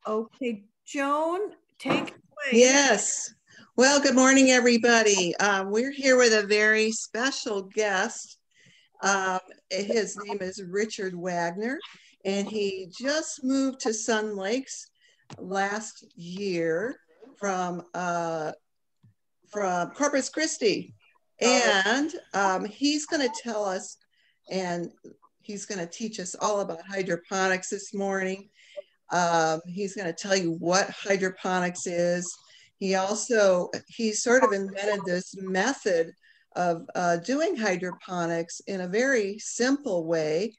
Okay, Joan, take it away. Yes. Well, good morning, everybody. We're here with a very special guest. His name is Richard Wagner, and he just moved to Sun Lakes last year from Corpus Christi. And he's going to tell us, and he's going to teach us all about hydroponics this morning. He's going to tell you what hydroponics is. He sort of invented this method of doing hydroponics in a very simple way.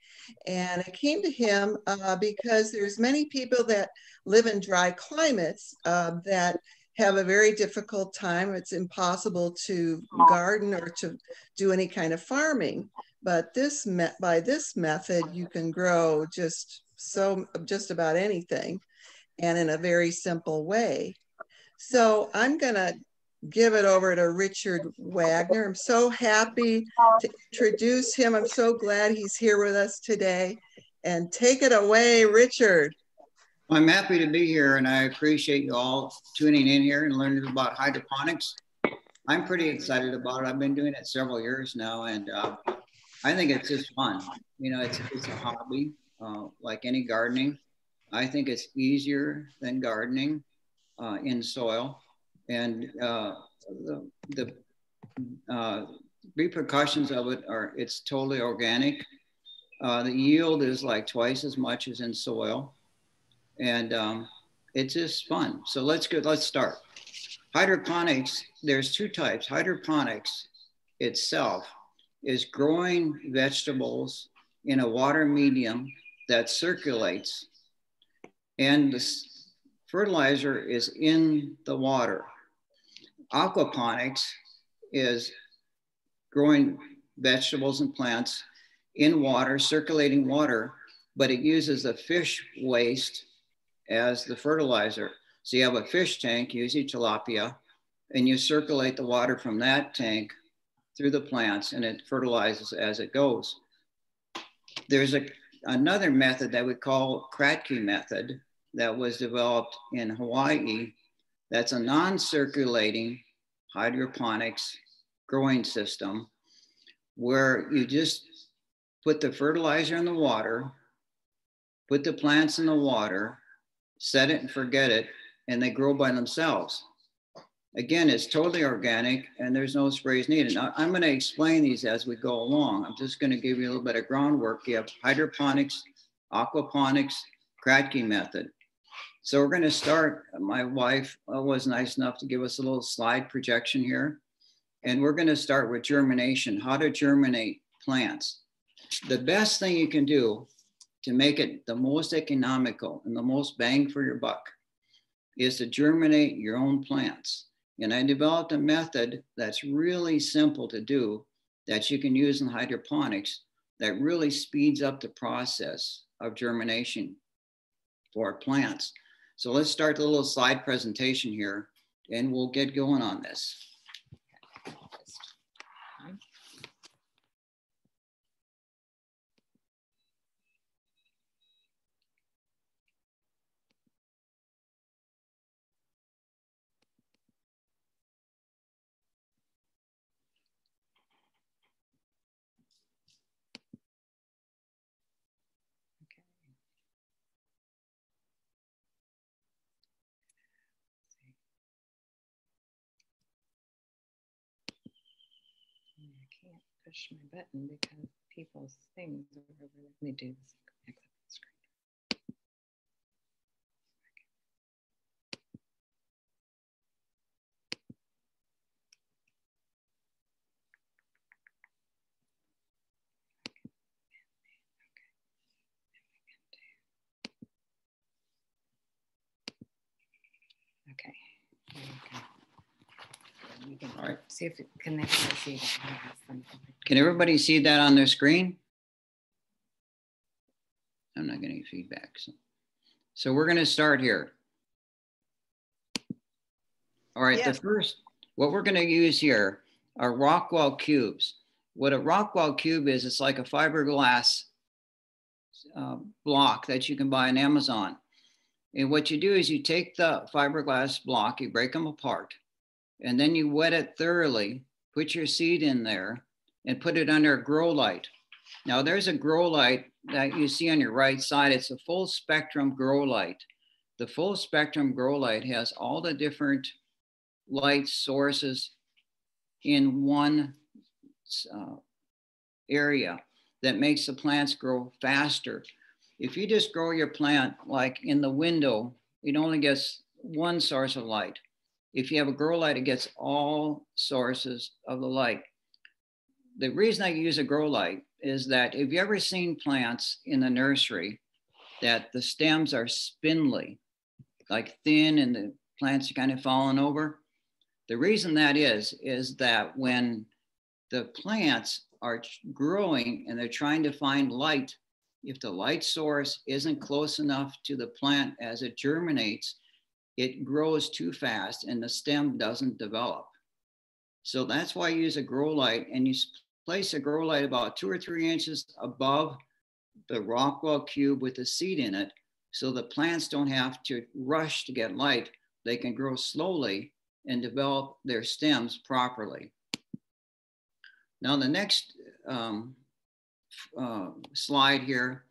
And it came to him because there's many people that live in dry climates that have a very difficult time. It's impossible to garden or to do any kind of farming. But by this method, you can grow just about anything, and in a very simple way. So I'm gonna give it over to Richard Wagner. I'm so happy to introduce him. I'm so glad he's here with us today. And take it away, Richard. I'm happy to be here, and I appreciate you all tuning in here and learning about hydroponics. I'm pretty excited about it. I've been doing it several years now, and I think it's just fun. You know, it's a hobby, like any gardening. I think it's easier than gardening in soil, and the repercussions of it are it's totally organic. The yield is like twice as much as in soil, and it's just fun. So let's start. Hydroponics, there's two types. Hydroponics itself is growing vegetables in a water medium that circulates, and the fertilizer is in the water. Aquaponics is growing vegetables and plants in water, circulating water, but it uses the fish waste as the fertilizer. So you have a fish tank, usually tilapia, and you circulate the water from that tank through the plants, and it fertilizes as it goes. There's another method that we call Kratky method that was developed in Hawaii. That's a non-circulating hydroponics growing system where you just put the fertilizer in the water, put the plants in the water, set it and forget it, and they grow by themselves. Again, it's totally organic and there's no sprays needed. Now, I'm going to explain these as we go along. I'm just going to give you a little bit of groundwork. You have hydroponics, aquaponics, Kratky method. So we're going to start. My wife was nice enough to give us a little slide projection here. And we're going to start with germination, how to germinate plants. The best thing you can do to make it the most economical and the most bang for your buck is to germinate your own plants. And I developed a method that's really simple to do that you can use in hydroponics that really speeds up the process of germination for plants. So let's start the little slide presentation here and we'll get going on this. Push my button because people's things are over. Let me do this. Exit the screen. Okay. You can All right. See if can they see that. Can everybody see that on their screen? I'm not getting feedback. So we're going to start here. All right, yes. What we're going to use here are Rockwell cubes. What a Rockwell cube is, it's like a fiberglass block that you can buy on Amazon. And what you do is you take the fiberglass block, you break them apart, and then you wet it thoroughly, put your seed in there, and put it under a grow light. Now there's a grow light that you see on your right side. It's a full spectrum grow light. The full spectrum grow light has all the different light sources in one area that makes the plants grow faster. If you just grow your plant like in the window, it only gets one source of light. If you have a grow light, it gets all sources of the light. The reason I use a grow light is that if you ever seen plants in the nursery that the stems are spindly, like thin, and the plants are kind of falling over, the reason that is that when the plants are growing and they're trying to find light, if the light source isn't close enough to the plant as it germinates, it grows too fast and the stem doesn't develop. So that's why I use a grow light, and you place a grow light about 2 or 3 inches above the Rockwell cube with the seed in it, so the plants don't have to rush to get light. They can grow slowly and develop their stems properly. Now the next slide here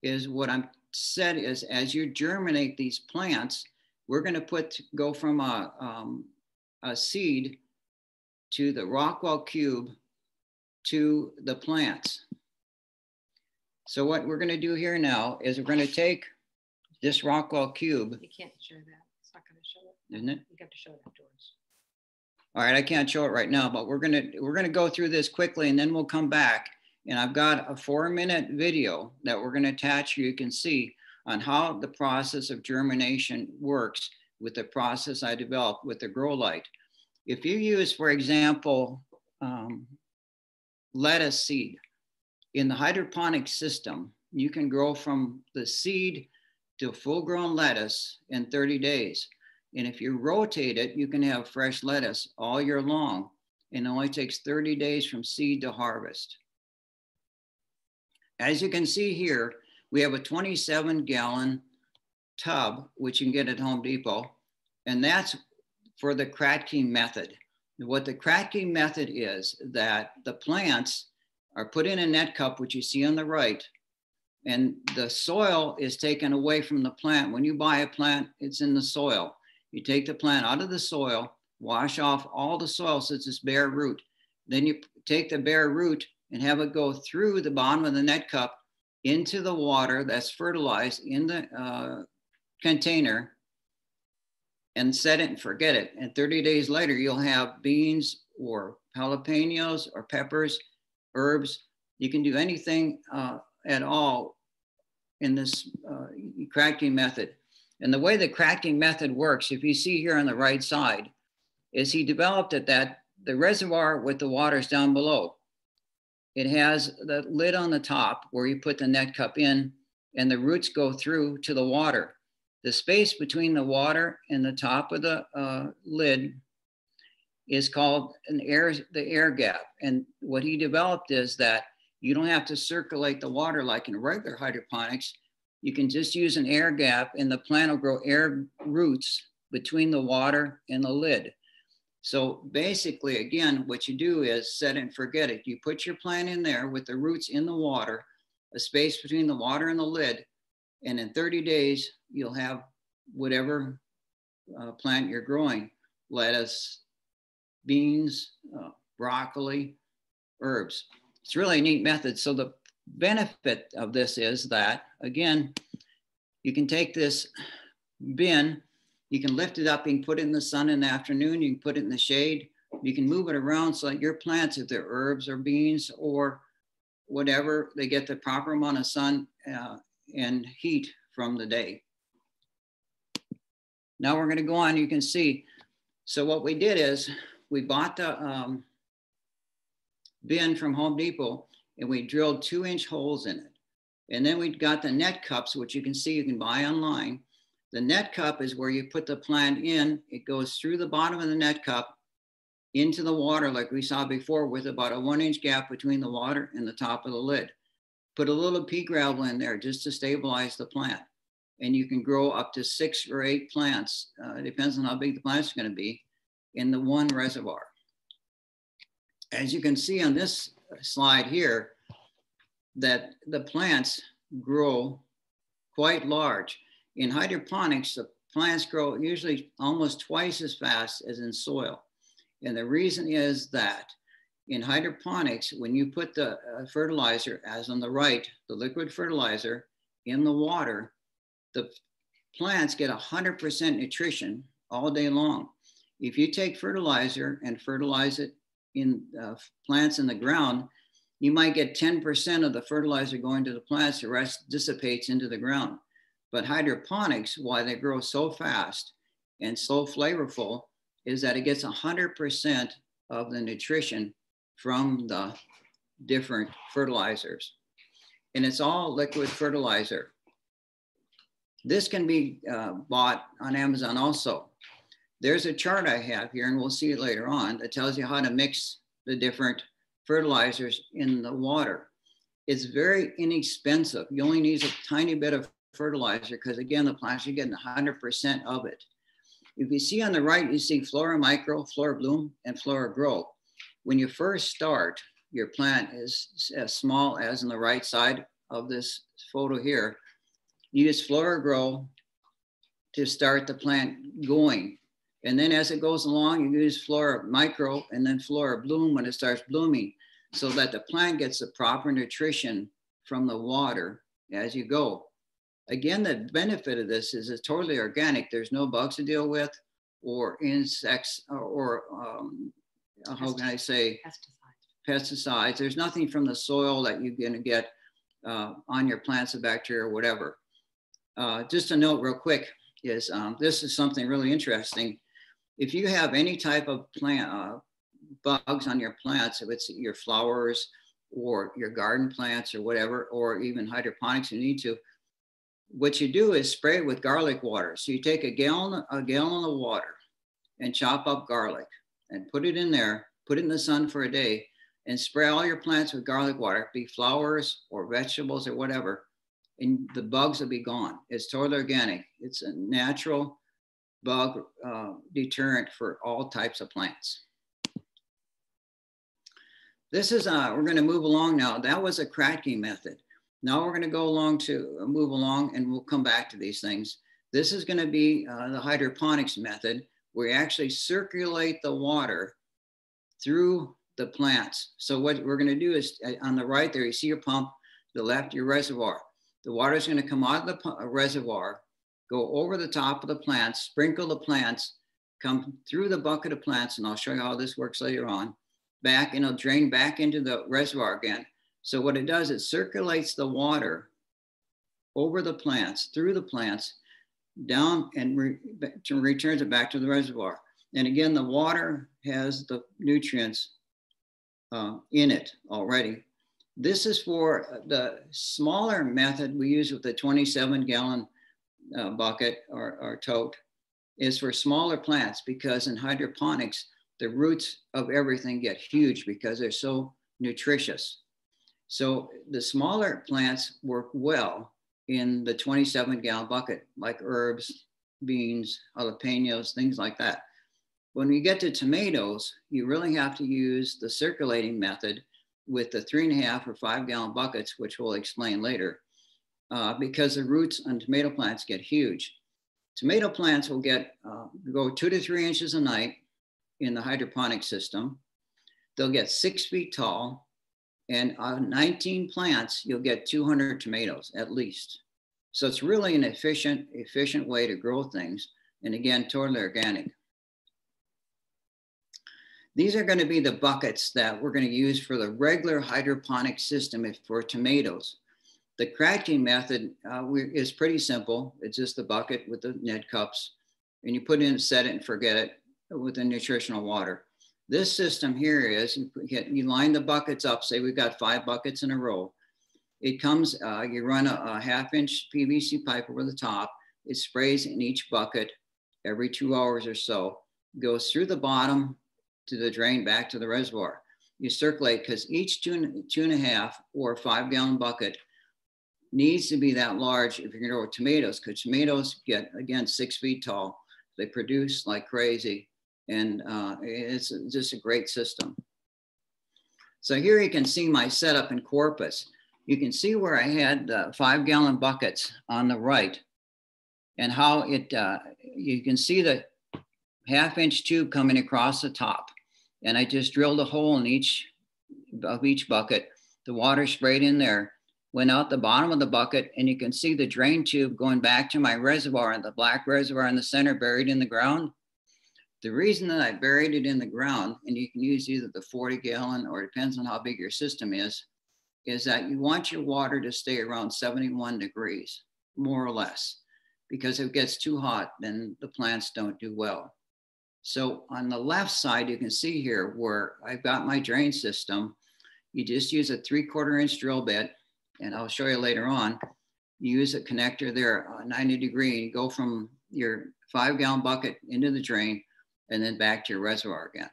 is what I'm said is, as you germinate these plants, we're going to go from a seed to the Rockwell cube to the plants. So what we're going to do here now is we're going to take this Rockwell cube. You can't show that. It's not going to show it. Isn't it? You got to show it afterwards. All right, I can't show it right now, but we're gonna go through this quickly, and then we'll come back. And I've got a 4-minute video that we're gonna attach, you can see on how the process of germination works with the process I developed with the grow light. If you use, for example, lettuce seed, in the hydroponic system, you can grow from the seed to full-grown lettuce in 30 days. And if you rotate it, you can have fresh lettuce all year long. And it only takes 30 days from seed to harvest. As you can see here, we have a 27-gallon tub, which you can get at Home Depot. And that's for the Kratky method. What the Kratky method is that the plants are put in a net cup, which you see on the right, and the soil is taken away from the plant. When you buy a plant, it's in the soil. You take the plant out of the soil, wash off all the soil so it's this bare root. Then you take the bare root and have it go through the bottom of the net cup into the water that's fertilized in the container, and set it and forget it. And 30 days later, you'll have beans or jalapenos or peppers, herbs. You can do anything at all in this Kratky method. And the way the Kratky method works, if you see here on the right side, is he developed it that the reservoir with the water is down below. It has the lid on the top where you put the net cup in, and the roots go through to the water. The space between the water and the top of the lid is called the air gap. And what he developed is that you don't have to circulate the water like in regular hydroponics. You can just use an air gap, and the plant will grow air roots between the water and the lid. So basically, again, what you do is set it and forget it. You put your plant in there with the roots in the water, a space between the water and the lid, and in 30 days, you'll have whatever plant you're growing: lettuce, beans, broccoli, herbs. It's really a neat method. So the benefit of this is that, again, you can take this bin, you can lift it up, you can put it in the sun in the afternoon, you can put it in the shade, you can move it around so that your plants, if they're herbs or beans or whatever, they get the proper amount of sun and heat from the day. Now we're going to go on, you can see. So what we did is we bought the bin from Home Depot, and we drilled 2-inch holes in it. And then we got the net cups, which you can see you can buy online. The net cup is where you put the plant in. It goes through the bottom of the net cup into the water like we saw before, with about a 1-inch gap between the water and the top of the lid. Put a little pea gravel in there just to stabilize the plant. and you can grow up to 6 or 8 plants. It depends on how big the plant's going to be in the one reservoir. As you can see on this slide here, that the plants grow quite large. In hydroponics, the plants grow usually almost twice as fast as in soil. And the reason is that in hydroponics, when you put the fertilizer, as on the right, the liquid fertilizer in the water, the plants get 100% nutrition all day long. If you take fertilizer and fertilize it in plants in the ground, you might get 10% of the fertilizer going to the plants, the rest dissipates into the ground. But hydroponics, why they grow so fast and so flavorful, is that it gets 100% of the nutrition from the different fertilizers. And it's all liquid fertilizer. This can be bought on Amazon also. There's a chart I have here, and we'll see it later on, that tells you how to mix the different fertilizers in the water. It's very inexpensive. You only need a tiny bit of fertilizer because, again, the plants are getting 100% of it. If you see on the right, you see Flora Micro, Flora Bloom, and Flora Grow. When you first start, your plant is as small as on the right side of this photo here. You use Flora Grow to start the plant going. And then as it goes along, you use Flora Micro and then Flora Bloom when it starts blooming, so that the plant gets the proper nutrition from the water as you go. Again, the benefit of this is it's totally organic. There's no bugs to deal with or insects or how can I say? Pesticides. There's nothing from the soil that you're gonna get on your plants of bacteria or whatever. Just a note real quick is this is something really interesting. If you have any type of plant bugs on your plants, if it's your flowers or your garden plants or whatever, or even hydroponics, you need to, what you do is spray it with garlic water. So you take a gallon of water and chop up garlic and put it in there, put it in the sun for a day, and spray all your plants with garlic water, be flowers or vegetables or whatever, and the bugs will be gone. It's totally organic. It's a natural bug deterrent for all types of plants. This is, we're gonna move along now. That was a cracking method. Now we're gonna go along to move along, and we'll come back to these things. This is gonna be the hydroponics method, where you actually circulate the water through the plants. So what we're gonna do is, on the right there, you see your pump, the left, your reservoir. The water is gonna come out of the reservoir, go over the top of the plants, sprinkle the plants, come through the bucket of plants, and I'll show you how this works later on, back, and it'll drain back into the reservoir again. So what it does, it circulates the water over the plants, through the plants, down, and returns it back to the reservoir. And again, the water has the nutrients in it already. This is for the smaller method we use with the 27-gallon bucket or tote, is for smaller plants, because in hydroponics, the roots of everything get huge because they're so nutritious. So the smaller plants work well in the 27-gallon bucket, like herbs, beans, jalapenos, things like that. When we get to tomatoes, you really have to use the circulating method with the 3.5 or 5-gallon buckets, which we'll explain later, because the roots on tomato plants get huge. Tomato plants will get go 2 to 3 inches a night in the hydroponic system. They'll get 6 feet tall, and on 19 plants, you'll get 200 tomatoes at least. So it's really an efficient way to grow things. And again, totally organic. These are going to be the buckets that we're going to use for the regular hydroponic system for tomatoes. The cracking method is pretty simple. It's just a bucket with the Ned cups, and you put in, set it, and forget it with the nutritional water. This system here is, you line the buckets up, say we've got 5 buckets in a row. It comes, you run a 1/2-inch PVC pipe over the top. It sprays in each bucket every 2 hours or so, goes through the bottom to the drain back to the reservoir. You circulate, because each 2.5 or 5-gallon bucket needs to be that large if you're going to grow tomatoes, because tomatoes get, again, 6 feet tall. They produce like crazy, and it's just a great system. So here you can see my setup in Corpus. You can see where I had 5-gallon buckets on the right, and how it, you can see the 1/2-inch tube coming across the top. And I just drilled a hole in each bucket. The water sprayed in there, went out the bottom of the bucket, and you can see the drain tube going back to my reservoir, and the black reservoir in the center buried in the ground. The reason that I buried it in the ground, and you can use either the 40-gallon or it depends on how big your system is that you want your water to stay around 71 degrees, more or less, because if it gets too hot, then the plants don't do well. So on the left side, you can see here where I've got my drain system. You just use a 3/4-inch drill bit, and I'll show you later on. You use a connector there, 90 degree, and you go from your 5-gallon bucket into the drain and then back to your reservoir again.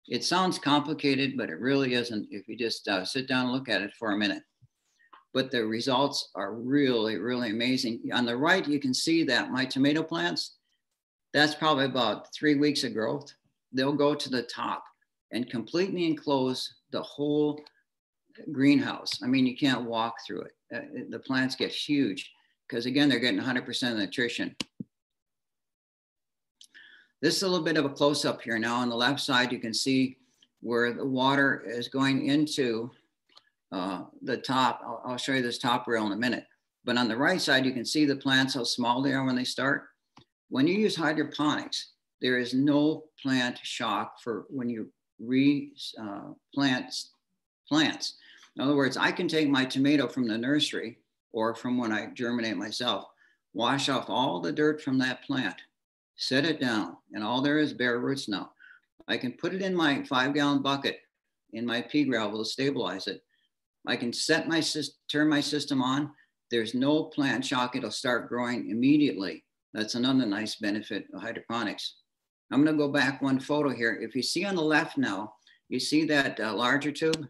It sounds complicated, but it really isn't if you just sit down and look at it for a minute. But the results are really, really amazing. On the right, you can see that my tomato plants, that's probably about 3 weeks of growth. They'll go to the top and completely enclose the whole greenhouse. I mean, you can't walk through it. The plants get huge because, again, they're getting 100% of nutrition. This is a little bit of a close-up here now. On the left side, you can see where the water is going into the top. I'll show you this top rail in a minute. But on the right side, you can see the plants, how small they are when they start. When you use hydroponics, there is no plant shock for when you replant plants. In other words, I can take my tomato from the nursery or from when I germinate myself, wash off all the dirt from that plant, set it down, and all there is bare roots now. I can put it in my 5-gallon bucket in my pea gravel to stabilize it. I can set my turn my system on. There's no plant shock. It'll start growing immediately. That's another nice benefit of hydroponics. I'm going to go back one photo here. If you see on the left now, you see that larger tube?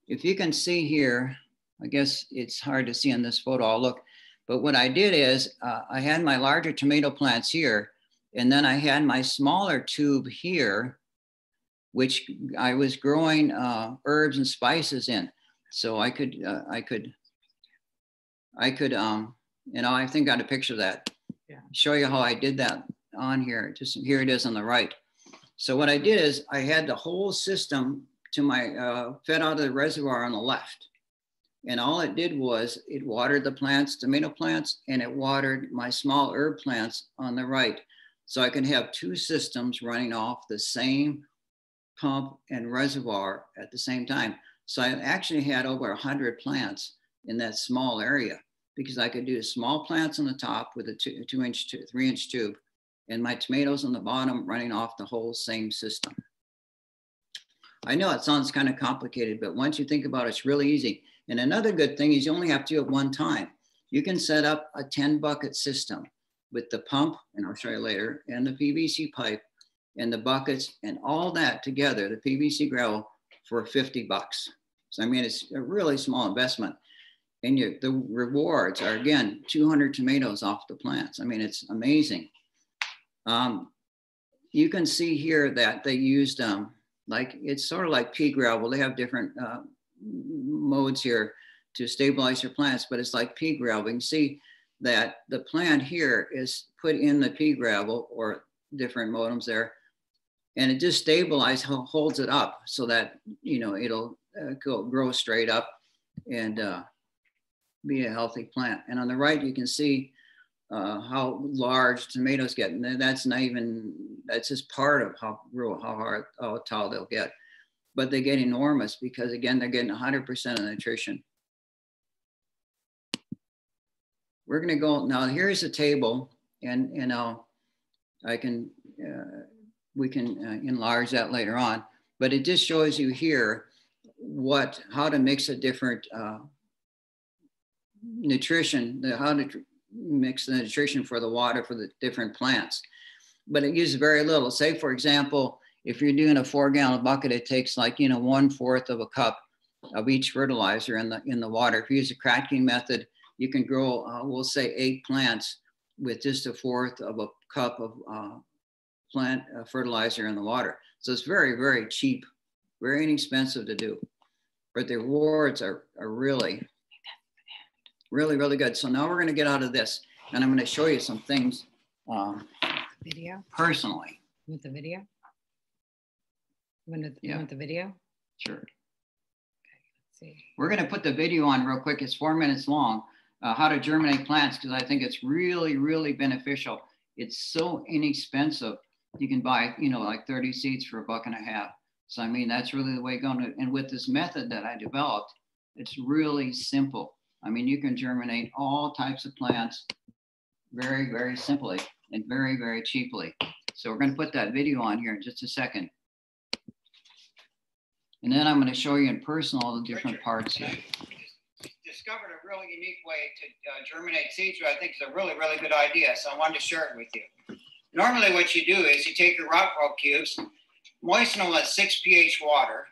If you can see here, I guess it's hard to see in this photo, I'll look. But what I did is I had my larger tomato plants here, and then I had my smaller tube here, which I was growing herbs and spices in. So I could, you know, I think I got a picture of that. Yeah. Show you how I did that on here. Just here it is on the right. So what I did is I had the whole system to my fed out of the reservoir on the left. And all it did was it watered the plants, tomato plants, and it watered my small herb plants on the right. So I can have 2 systems running off the same pump and reservoir at the same time. So I actually had over 100 plants in that small area because I could do small plants on the top with a 3-inch tube and my tomatoes on the bottom running off the whole same system. I know it sounds kind of complicated, but once you think about it, it's really easy. And another good thing is you only have to do it one time. You can set up a 10-bucket system with the pump, and I'll show you later, and the PVC pipe and the buckets and all that together, the PVC gravel, for 50 bucks. So, I mean, it's a really small investment. And the rewards are, again, 200 tomatoes off the plants. I mean, it's amazing. You can see here that they used, like, it's sort of like pea gravel. They have different modes here to stabilize your plants, but it's like pea gravel. You can see that the plant here is put in the pea gravel or different modems there, and it just stabilizes, holds it up so that, you know, it'll grow straight up and be a healthy plant. And on the right, you can see how large tomatoes get. And that's not even, that's just part of how tall they'll get. But they get enormous because, again, they're getting 100% of nutrition. We're going to go now. Here's a table, and we can enlarge that later on. But it just shows you here how to mix a different nutrition, how to mix the nutrition for the water for the different plants. But it uses very little. Say, for example, if you're doing a 4-gallon bucket, it takes like, you know, 1/4 of a cup of each fertilizer in the water. If you use a cracking method, you can grow, we'll say 8 plants with just 1/4 of a cup of plant fertilizer in the water. So it's very, very cheap, very inexpensive to do. But the rewards are really, really, really good. So now we're going to get out of this, and I'm going to show you some things Video? personally. With the video? You want the video? Sure. Let's see. We're going to put the video on real quick. It's 4 minutes long. How to germinate plants, because I think it's really, really beneficial. It's so inexpensive. You can buy, you know, like 30 seeds for $1.50. So, I mean, that's really the way going. And with this method that I developed, it's really simple. I mean, you can germinate all types of plants very, very simply and very, very cheaply. So we're going to put that video on here in just a second. And then I'm going to show you in person all the different parts here. Discovered a really unique way to germinate seeds, which I think is a really, really good idea. So I wanted to share it with you. Normally what you do is you take your rockwool cubes, moisten them with 6 pH water,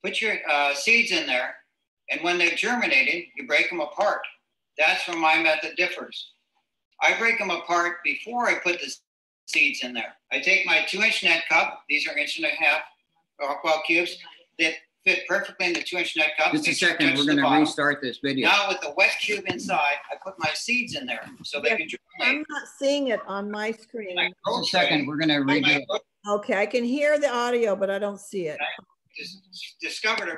put your seeds in there, and when they've germinated, you break them apart. That's where my method differs. I break them apart before I put the seeds in there. I take my 2-inch net cup, these are 1.5 inch rockwool cubes, that fit perfectly in the 2-inch net cup. Just a second, we're going to restart this video. Now with the wet cube inside, I put my seeds in there so they can germinate. I'm not seeing it on my screen. Just a second, we're going to redo it. Okay, I can hear the audio, but I don't see it. Just discovered a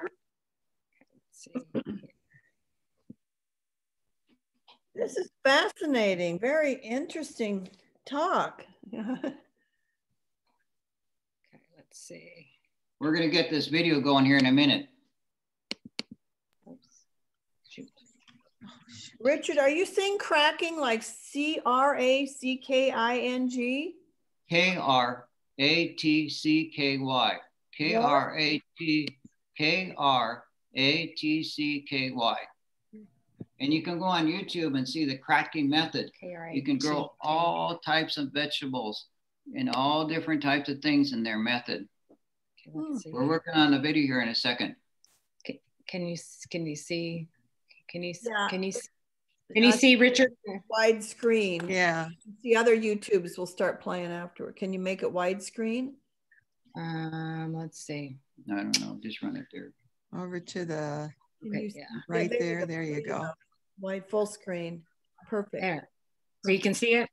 This is fascinating, very interesting talk. Okay, let's see. We're going to get this video going here in a minute. Oops. Shoot. Richard, are you saying cracking like C-R-A-C-K-I-N-G? K-R-A-T-C-K-Y. K-R-A-T-C-K-Y. And you can go on YouTube and see the cracking method. You can grow all types of vegetables and all different types of things in their method. Okay, let's see. We're working on the video here in a second. Can you see Richard? Widescreen. Yeah. The other YouTubes will start playing afterward. Can you make it widescreen? Let's see. I don't know, just run it there. Over to the Okay, yeah. right there. There you go. Wide full screen. Perfect. There. So you can see it?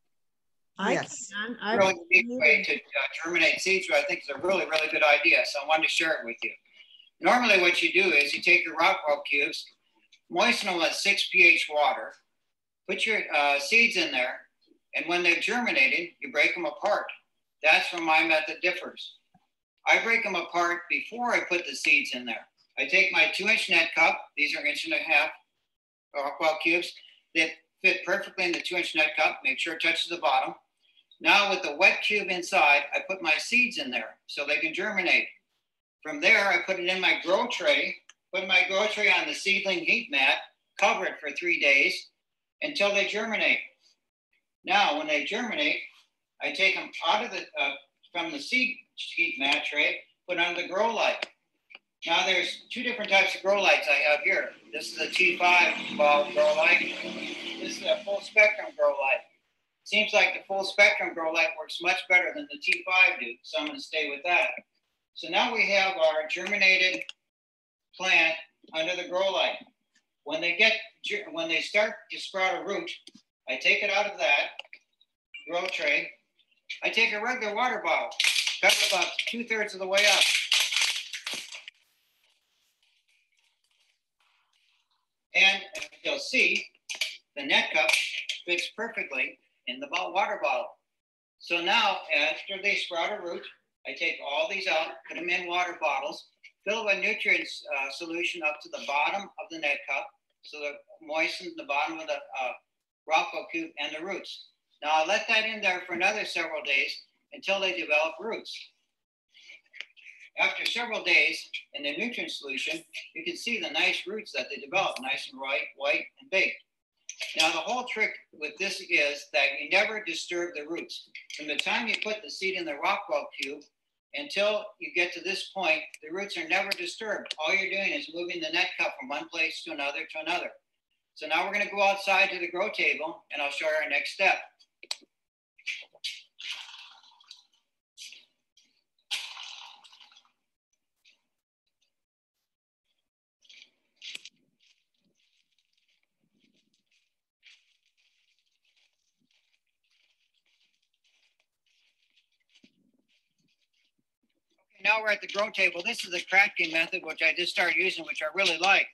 Yes. I really unique way to germinate seeds, which I think is a really, really good idea. So I wanted to share it with you. Normally what you do is you take your rockwool cubes, moisten them with 6 pH water, put your seeds in there, and when they've germinated, you break them apart. That's where my method differs. I break them apart before I put the seeds in there. I take my 2-inch net cup, these are 1.5 inch rockwool cubes that fit perfectly in the 2-inch net cup, make sure it touches the bottom. Now with the wet cube inside, I put my seeds in there so they can germinate. From there, I put it in my grow tray, put my grow tray on the seedling heat mat, cover it for 3 days until they germinate. Now, when they germinate, I take them out of the, from the seed heat mat tray, put on the grow light. Now there's 2 different types of grow lights I have here. This is a T5 bulb grow light. This is a full spectrum grow light. Seems like the full spectrum grow light works much better than the T5 do, so I'm going to stay with that. So now we have our germinated plant under the grow light. When they start to sprout a root, I take it out of that grow tray. I take a regular water bottle, cut it about 2/3 of the way up. And you'll see the net cup fits perfectly in the water bottle. So now, after they sprout a root, I take all these out, put them in water bottles, fill with nutrients solution up to the bottom of the net cup, so that moistens the bottom of the rockwool cube and the roots. Now I let that in there for another several days until they develop roots. After several days in the nutrient solution, you can see the nice roots that they develop, nice and white and big. Now the whole trick with this is that you never disturb the roots. From the time you put the seed in the rockwool cube Until you get to this point, the roots are never disturbed. All you're doing is moving the net cup from one place to another to another. So now we're going to go outside to the grow table, and I'll show you our next step. Now we're at the grow table. This is the cracking method, which I just started using, which I really like.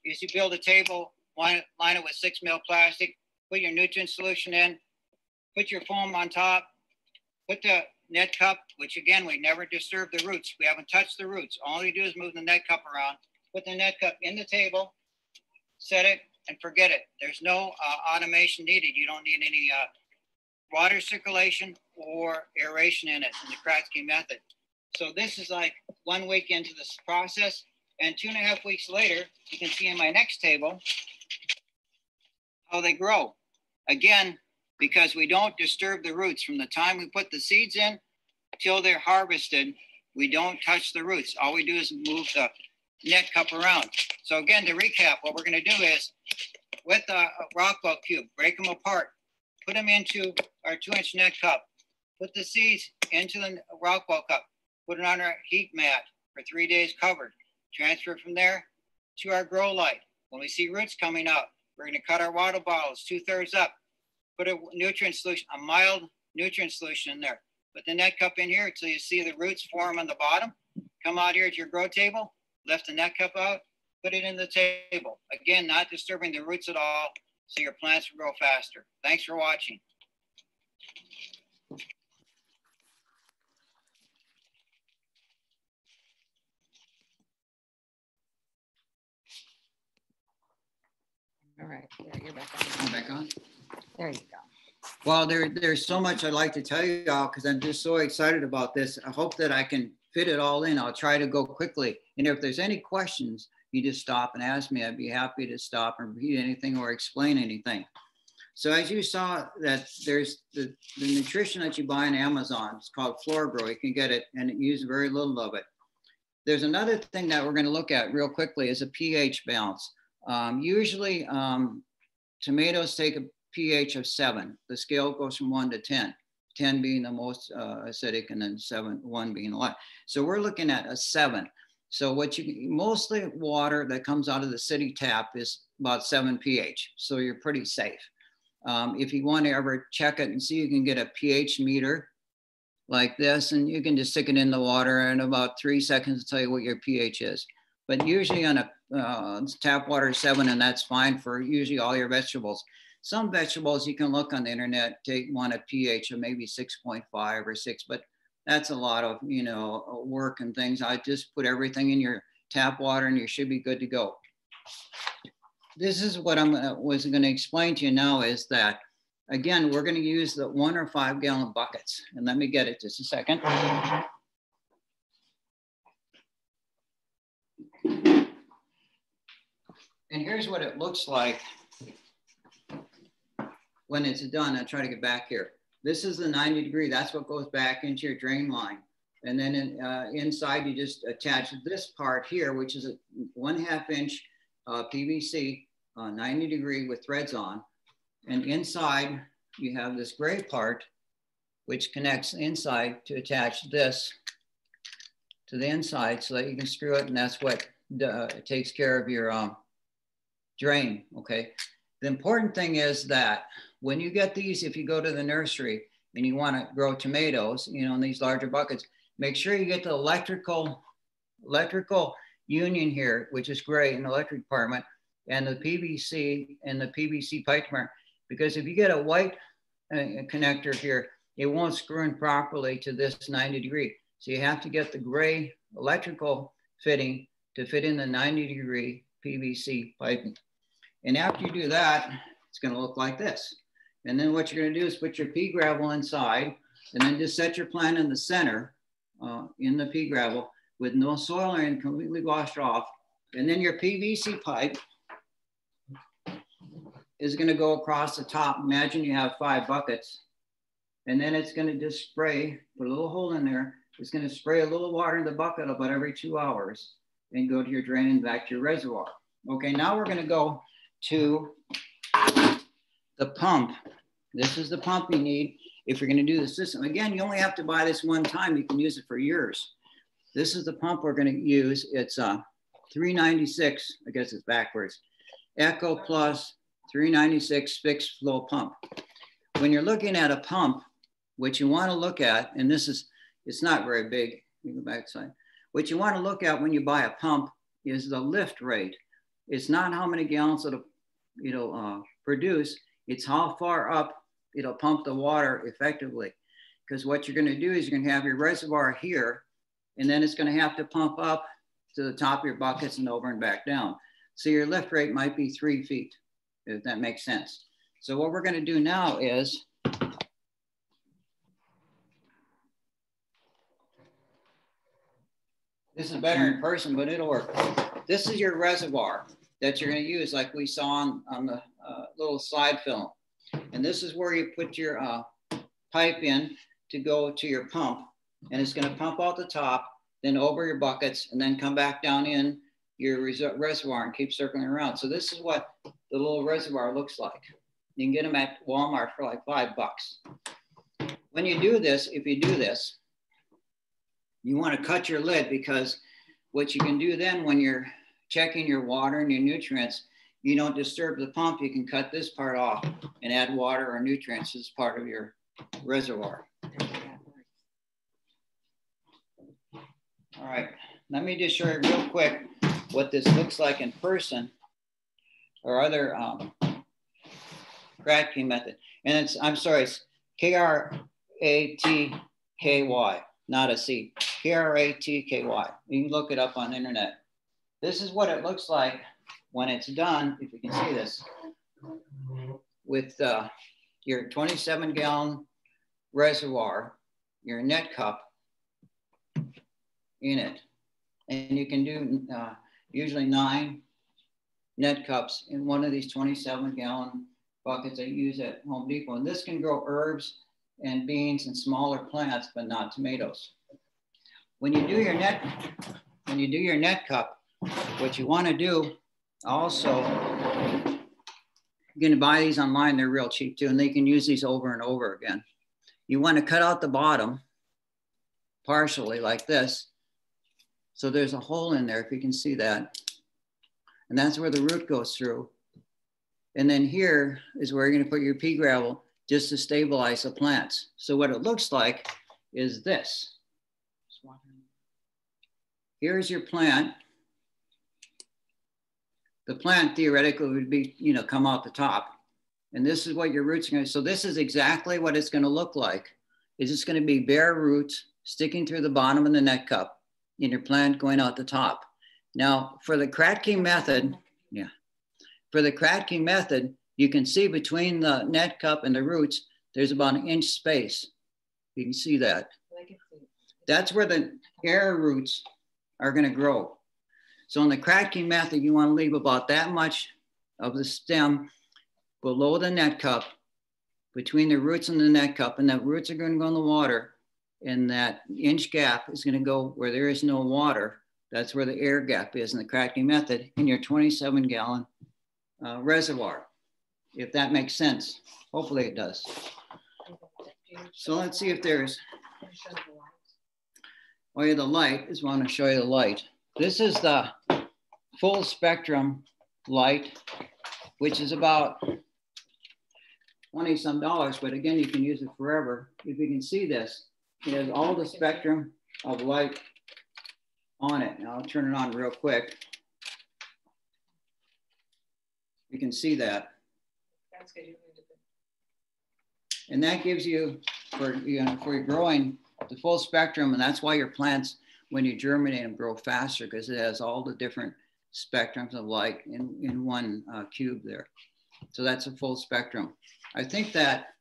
Is you build a table, line it with 6 mil plastic, put your nutrient solution in, put your foam on top, put the net cup, which again, we never disturb the roots. We haven't touched the roots. All you do is move the net cup around, put the net cup in the table, set it, and forget it. There's no automation needed. You don't need any water circulation or aeration in it in the cracking method. So this is like 1 week into this process, and 2.5 weeks later, you can see in my next table how they grow. Again, because we don't disturb the roots from the time we put the seeds in till they're harvested, we don't touch the roots. All we do is move the net cup around. So again, to recap, what we're going to do is with a Rockwell cube, break them apart, put them into our 2-inch net cup, put the seeds into the Rockwell cup, put it on our heat mat for 3 days covered. Transfer from there to our grow light. When we see roots coming up, we're going to cut our water bottles 2/3 up, put a nutrient solution, a mild nutrient solution in there. Put the net cup in here until you see the roots form on the bottom. Come out here to your grow table, lift the net cup out, put it in the table. Again, not disturbing the roots at all, so your plants will grow faster. Thanks for watching. All right, there, you're back on. I'm back on. There you go. Well, there's so much I'd like to tell you all because I'm just so excited about this. I hope that I can fit it all in. I'll try to go quickly. And if there's any questions, you just stop and ask me. I'd be happy to stop and repeat anything or explain anything. So as you saw, that there's the nutrition that you buy on Amazon. It's called Floor Grow. You can get it and use very little of it. There's another thing that we're going to look at real quickly is a pH balance. Usually tomatoes take a pH of 7. The scale goes from 1 to 10, 10 being the most acidic and then 1 being a lot. So we're looking at a 7. So mostly water that comes out of the city tap is about 7 pH. So you're pretty safe. If you want to ever check it and see, you can get a pH meter like this, and you can just stick it in the water and about 3 seconds to tell you what your pH is. But usually on a tap water 7, and that's fine for usually all your vegetables. Some vegetables you can look on the internet, want a pH of maybe 6.5 or 6, but that's a lot of work and things. I just put everything in your tap water and you should be good to go. This is what was going to explain to you now is that, again, we're going to use the 1 or 5 gallon buckets. And let me get it just a second. And here's what it looks like when it's done. I'll try to get back here. This is the 90 degree. That's what goes back into your drain line. And then inside, you just attach this part here, which is a 1/2 inch PVC, 90 degree with threads on. And inside, you have this gray part, which connects inside to attach this to the inside so that you can screw it. And that's what takes care of your drain, okay? The important thing is that when you get these, if you go to the nursery and you want to grow tomatoes, in these larger buckets, make sure you get the electrical union here, which is great in the electric department, and the PVC pipe mark, because if you get a white connector here, it won't screw in properly to this 90 degree. So you have to get the gray electrical fitting to fit in the 90 degree PVC piping. And after you do that, it's going to look like this. And then what you're going to do is put your pea gravel inside and then just set your plant in the center in the pea gravel with no soil and completely washed off. And then your PVC pipe is going to go across the top. Imagine you have 5 buckets. And then it's going to just spray, put a little hole in there, is going to spray a little water in the bucket about every 2 hours and go to your drain and back to your reservoir. Okay, now we're going to go to the pump. This is the pump you need if you're going to do the system. Again, you only have to buy this one time. You can use it for years. This is the pump we're going to use. It's 396, I guess it's backwards. Echo Plus 396 fixed flow pump. When you're looking at a pump, what you want to look at, and this is, it's not very big. You go back side. What you want to look at when you buy a pump is the lift rate. It's not how many gallons it'll produce. It's how far up it'll pump the water effectively. Because what you're going to do is you're going to have your reservoir here, and then it's going to have to pump up to the top of your buckets and over and back down. So your lift rate might be 3 feet, if that makes sense. So what we're going to do now is, this is better in person, but it'll work. This is your reservoir that you're going to use, like we saw on the little slide film. And this is where you put your pipe in to go to your pump. And it's going to pump out the top, then over your buckets, and then come back down in your reservoir and keep circling around. So this is what the little reservoir looks like. You can get them at Walmart for like $5. When you do this, if you do this, you want to cut your lid, because what you can do then when you're checking your water and your nutrients, you don't disturb the pump. You can cut this part off and add water or nutrients as part of your reservoir. All right, let me just show you real quick what this looks like in person or other Kratky method. And it's, I'm sorry, it's K-R-A-T-K-Y, not a C, K-R-A-T-K-Y. You can look it up on the internet. This is what it looks like when it's done, if you can see this, with your 27-gallon reservoir, your net cup in it. And you can do usually 9 net cups in one of these 27-gallon buckets that you use at Home Depot. And this can grow herbs and beans and smaller plants, but not tomatoes. When you do your net cup, what you want to do also, you're going to buy these online. They're real cheap too, and they can use these over and over again. You want to cut out the bottom partially like this. So there's a hole in there, if you can see that. And that's where the root goes through. And then here is where you're going to put your pea gravel just to stabilize the plants. So what it looks like is this. Here's your plant. The plant theoretically would be, you know, come out the top. And this is what your roots are going to, so this is exactly what it's going to look like. It's just going to be bare roots sticking through the bottom of the net cup and your plant going out the top. Now for the Kratky method, for the Kratky method, you can see between the net cup and the roots, there's about 1 inch space. You can see that. That's where the air roots are going to grow. So in the Kratky method, you want to leave about that much of the stem below the net cup, between the roots and the net cup, and the roots are going to go in the water, and that inch gap is going to go where there is no water. That's where the air gap is in the Kratky method in your 27-gallon reservoir, if that makes sense. Hopefully it does. So let's see if there's, oh yeah, the light is, want to show you the light. This is the full spectrum light, which is about $20-some, but again, you can use it forever. If you can see this, it has all the spectrum of light on it. Now I'll turn it on real quick. You can see that. That's good. And that gives you, for your growing, the full spectrum, and that's why your plants, when you germinate them, grow faster, because it has all the different spectrums of light in one cube there. So that's a full spectrum. I think that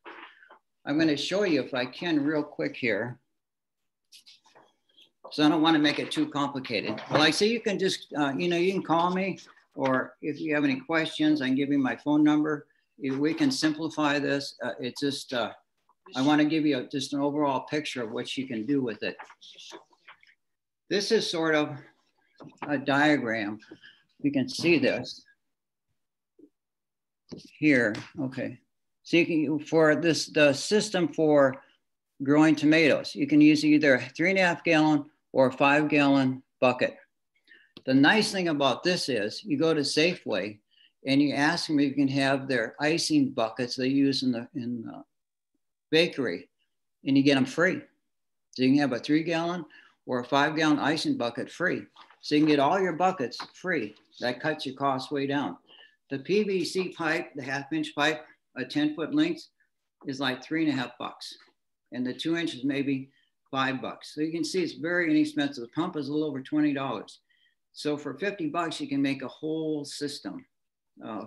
I'm going to show you, if I can, real quick here. So I don't want to make it too complicated. Well, I say you can just, you know, you can call me, or if you have any questions, I can give you my phone number. We can simplify this. It's just I want to give you just an overall picture of what you can do with it. This is sort of a diagram. You can see this here. Okay. So you can, for this, the system for growing tomatoes, you can use either a 3.5 gallon or a 5 gallon bucket. The nice thing about this is you go to Safeway and you ask them if you can have their icing buckets they use in the bakery, and you get them free. So you can have a 3 gallon or a 5 gallon icing bucket free. So you can get all your buckets free. That cuts your costs way down. The PVC pipe, the 1/2 inch pipe, a 10-foot length is like $3.50. And the 2 inches, maybe $5. So you can see it's very inexpensive. The pump is a little over $20. So for $50, you can make a whole system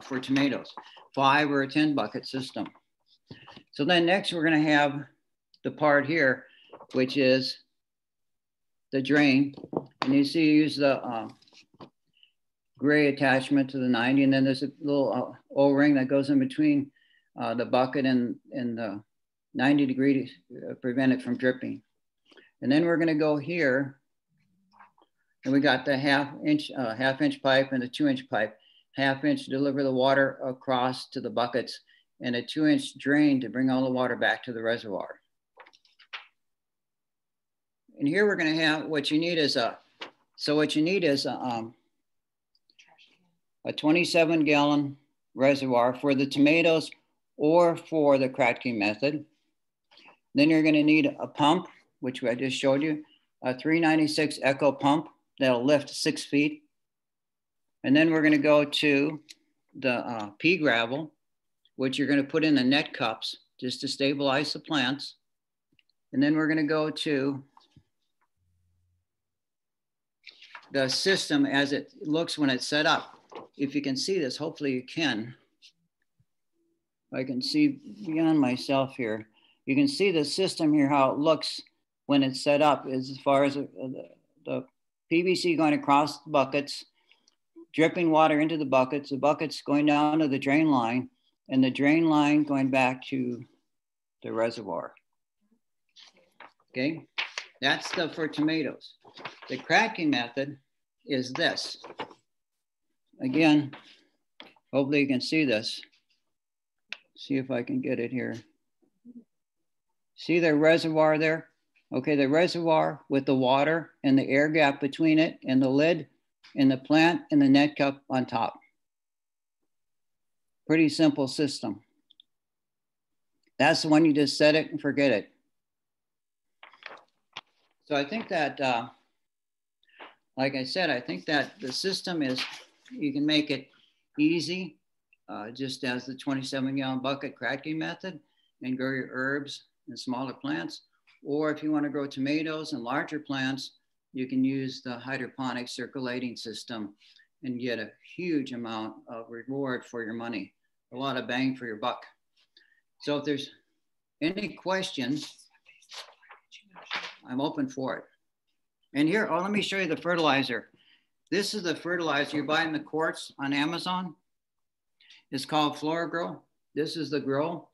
for tomatoes, 5 or a 10 bucket system. So then next we're gonna have the part here, which is the drain. And you see you use the gray attachment to the 90, and then there's a little O-ring that goes in between the bucket and the 90 degrees to prevent it from dripping. And then we're gonna go here, and we got the 1/2 inch pipe and the 2 inch pipe. 1/2 inch to deliver the water across to the buckets, and a 2 inch drain to bring all the water back to the reservoir. And here we're gonna have, what you need is a 27 gallon reservoir for the tomatoes or for the Kratky method. Then you're gonna need a pump, which I just showed you, a 396 Echo pump that'll lift 6 feet. And then we're gonna go to the pea gravel, which you're gonna put in the net cups just to stabilize the plants. And then we're gonna go to the system as it looks when it's set up. If you can see this, hopefully you can. I can see beyond myself here. You can see the system here, how it looks when it's set up, as far as the PVC going across the buckets, dripping water into the buckets going down to the drain line, and the drain line going back to the reservoir. Okay, that's for tomatoes. The Kratky method is this. Again, hopefully you can see this. See if I can get it here. See the reservoir there? Okay, the reservoir with the water and the air gap between it and the lid and the plant and the net cup on top. Pretty simple system. That's the one you just set it and forget it. So I think that, like I said, I think that the system is, you can make it easy, just as the 27 gallon bucket Kratky method, and grow your herbs and smaller plants. Or if you want to grow tomatoes and larger plants, you can use the hydroponic circulating system and get a huge amount of reward for your money, a lot of bang for your buck. So if there's any questions, I'm open for it. And here, let me show you the fertilizer. This is the fertilizer you buy in the quarts on Amazon. It's called FloraGrow. This is the grow,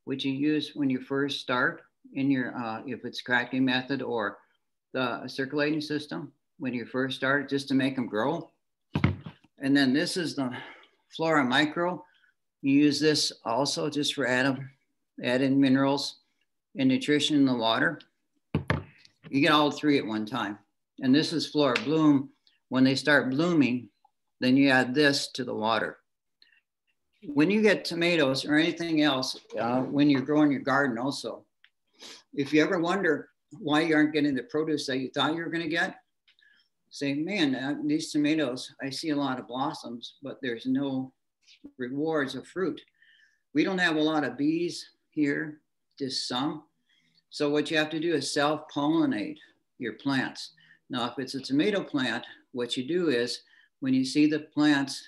which you use when you first start in your, if it's Kratky method or the circulating system, when you first start, just to make them grow. And then this is the Flora Micro. You use this also just for adding minerals and nutrition in the water. You get all three at one time. And this is Flora Bloom. When they start blooming, then you add this to the water. When you get tomatoes or anything else, when you're growing your garden also, if you ever wonder why you aren't getting the produce that you thought you were going to get, say, man, these tomatoes, I see a lot of blossoms, but there's no rewards of fruit. We don't have a lot of bees here, just some. So what you have to do is self-pollinate your plants. Now, if it's a tomato plant, what you do is when you see the plants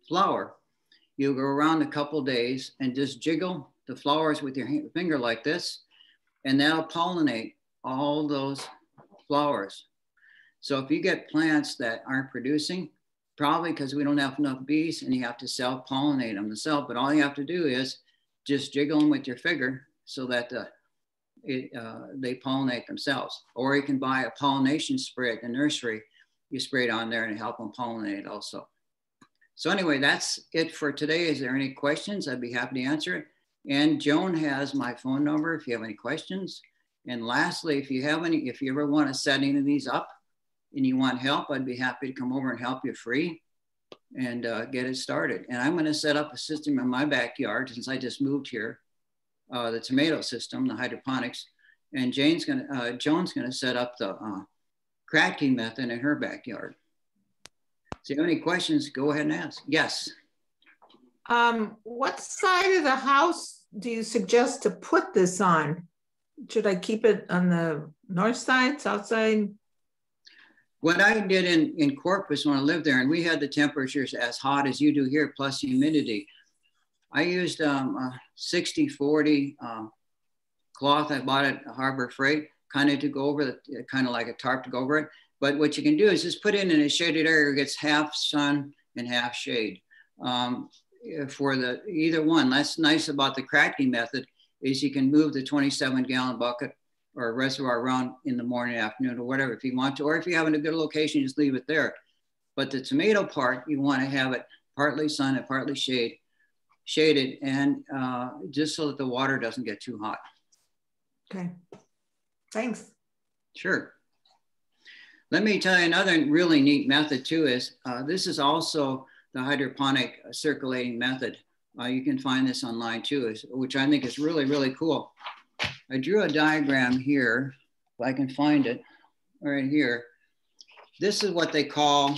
flower, you go around a couple days and just jiggle the flowers with your finger like this, and that'll pollinate all those flowers. So if you get plants that aren't producing, probably because we don't have enough bees and you have to self-pollinate them yourself, but all you have to do is just jiggle them with your finger so that they pollinate themselves. Or you can buy a pollination spray at the nursery. You spray it on there and help them pollinate also. So anyway, that's it for today. Is there any questions? I'd be happy to answer it. And Joan has my phone number if you have any questions. And lastly, if you ever want to set any of these up and you want help, I'd be happy to come over and help you free and get it started. And I'm going to set up a system in my backyard since I just moved here, the tomato system, the hydroponics. And Joan's going to set up the cracking method in her backyard. So if you have any questions, go ahead and ask. Yes. What side of the house do you suggest to put this on? Should I keep it on the north side, south side? What I did in Corpus when I lived there, and we had the temperatures as hot as you do here, plus humidity, I used a 60-40 cloth. I bought at Harbor Freight, kind of to go over kind of like a tarp to go over it. But what you can do is just put it in a shaded area that gets half sun and half shade. For either one, that's nice about the cracking method is you can move the 27-gallon bucket or reservoir around in the morning, afternoon, or whatever if you want to, or if you have in a good location, just leave it there. But the tomato part, you want to have it partly sun and partly shaded, and just so that the water doesn't get too hot. Okay, thanks. Sure. Let me tell you another really neat method too is, this is also the hydroponic circulating method. You can find this online too, which I think is really, really cool. I drew a diagram here, if I can find it, right here. This is what they call,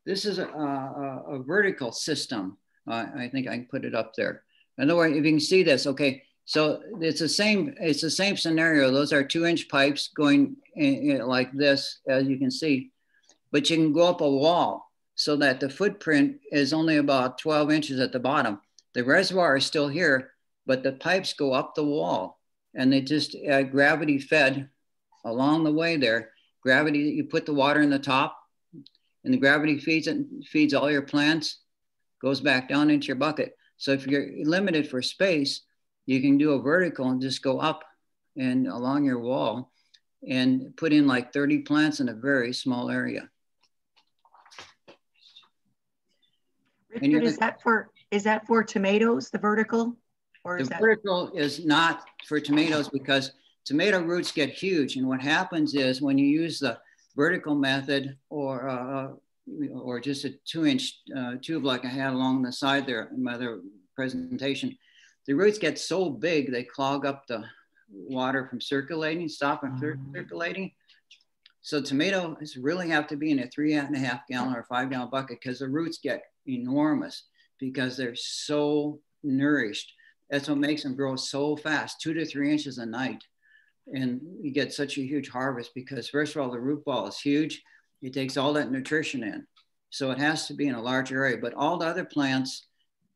this is a vertical system. I think I can put it up there. In other words, if you can see this, okay. So it's the same scenario. Those are 2-inch pipes going in like this, as you can see, but you can go up a wall so that the footprint is only about 12 inches at the bottom. The reservoir is still here, but the pipes go up the wall and they just gravity fed along the way there. Gravity, you put the water in the top and the gravity feeds all your plants, goes back down into your bucket. So if you're limited for space, you can do a vertical and just go up and along your wall and put in like 30 plants in a very small area. Richard, is that for tomatoes, the vertical? Or is the vertical is not for tomatoes because tomato roots get huge. And what happens is when you use the vertical method or just a 2-inch tube like I had along the side there in my other presentation, the roots get so big, they clog up the water from circulating, circulating. So tomatoes really have to be in a 3.5 gallon or 5 gallon bucket because the roots get enormous because they're so nourished. That's what makes them grow so fast, 2 to 3 inches a night. And you get such a huge harvest because first of all, the root ball is huge. It takes all that nutrition in. So it has to be in a large area, but all the other plants,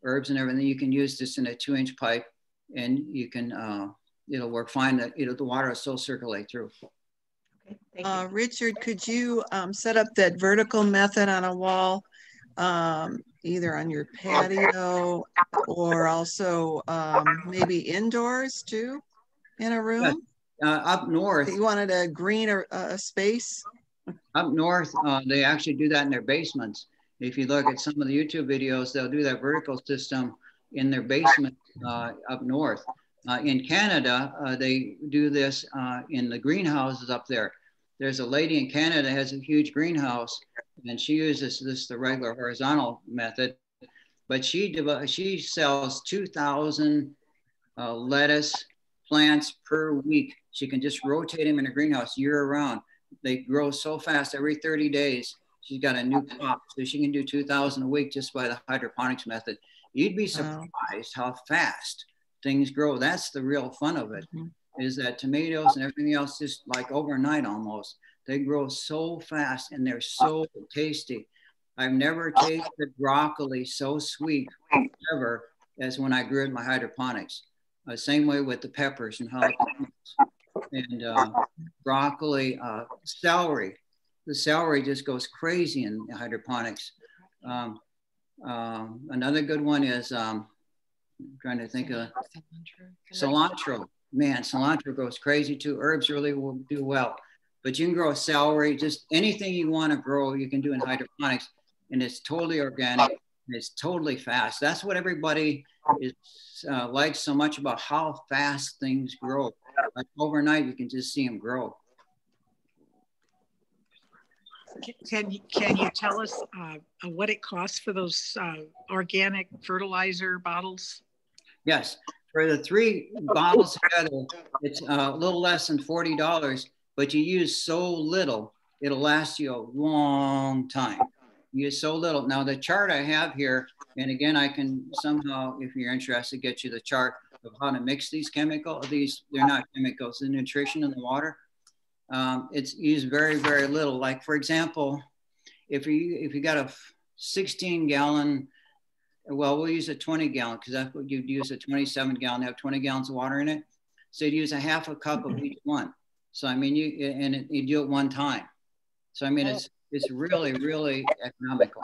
herbs and everything, you can use this in a 2-inch pipe and you can, it'll work fine. That the water will still circulate through. Okay, thank you. Richard, could you set up that vertical method on a wall, either on your patio or also maybe indoors too, in a room? Up north. You wanted a green or a space? Up north, they actually do that in their basements. If you look at some of the YouTube videos, they'll do that vertical system in their basement up north. In Canada, they do this in the greenhouses up there. There's a lady in Canada that has a huge greenhouse and she uses the regular horizontal method, but she sells 2,000 lettuce plants per week. She can just rotate them in a greenhouse year round. They grow so fast, every 30 days, she's got a new crop. So she can do 2,000 a week just by the hydroponics method. You'd be surprised how fast things grow. That's the real fun of it, is that tomatoes and everything else, just like overnight almost, they grow so fast and they're so tasty. I've never tasted broccoli so sweet ever as when I grew it in my hydroponics. Same way with the peppers and jalapenos. And broccoli, celery. The celery just goes crazy in hydroponics. Another good one is I'm trying to think of Cilantro. cilantro. Man, cilantro goes crazy too. Herbs really will do well. But you can grow celery, just anything you want to grow, you can do in hydroponics. And it's totally organic. And it's totally fast. That's what everybody is likes so much about how fast things grow. Like overnight, you can just see them grow. Can you tell us what it costs for those organic fertilizer bottles? Yes, for the 3 bottles together, it's a little less than $40, but you use so little, it'll last you a long time. You use so little. Now the chart I have here, and again, I can somehow, if you're interested, get you the chart of how to mix these chemicals. They're not chemicals, the nutrition in the water. It's used very, very little. Like for example, if you got a 16-gallon, well, we'll use a 20-gallon because that's what you'd use, a 27-gallon, have 20 gallons of water in it. So you'd use a half a cup of each one. So I mean, you do it one time. So I mean, it's really, really economical.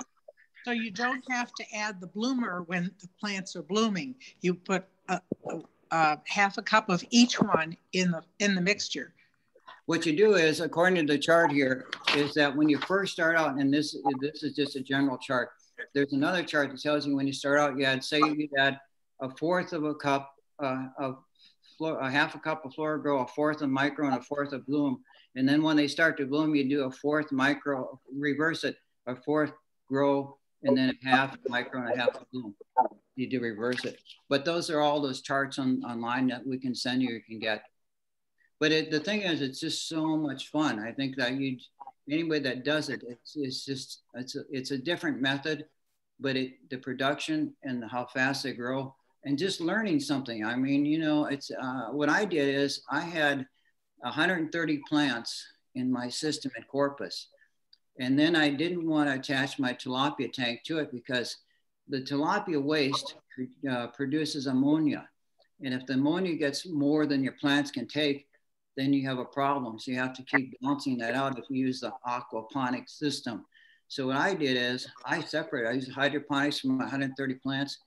So you don't have to add the bloomer when the plants are blooming. You put half a cup of each one in the mixture. What you do is, according to the chart here, is that when you first start out, and this is just a general chart, there's another chart that tells you when you start out, you'd add a fourth of a cup of a half a cup of Flora Grow, a fourth of micro, and a fourth of bloom. And then when they start to bloom, you do a fourth micro, reverse it, a fourth grow, and then a half micro and a half bloom. You do reverse it. But those are all those charts online that we can send you, you can get. But the thing is, it's just so much fun. I think that anybody that does it, it's a different method, but the production and how fast they grow and just learning something. I mean, you know, it's what I did is I had 130 plants in my system at Corpus. And then I didn't want to attach my tilapia tank to it because the tilapia waste produces ammonia. And if the ammonia gets more than your plants can take, then you have a problem. So you have to keep balancing that out if you use the aquaponic system. So what I did is I used hydroponics from 130 plants,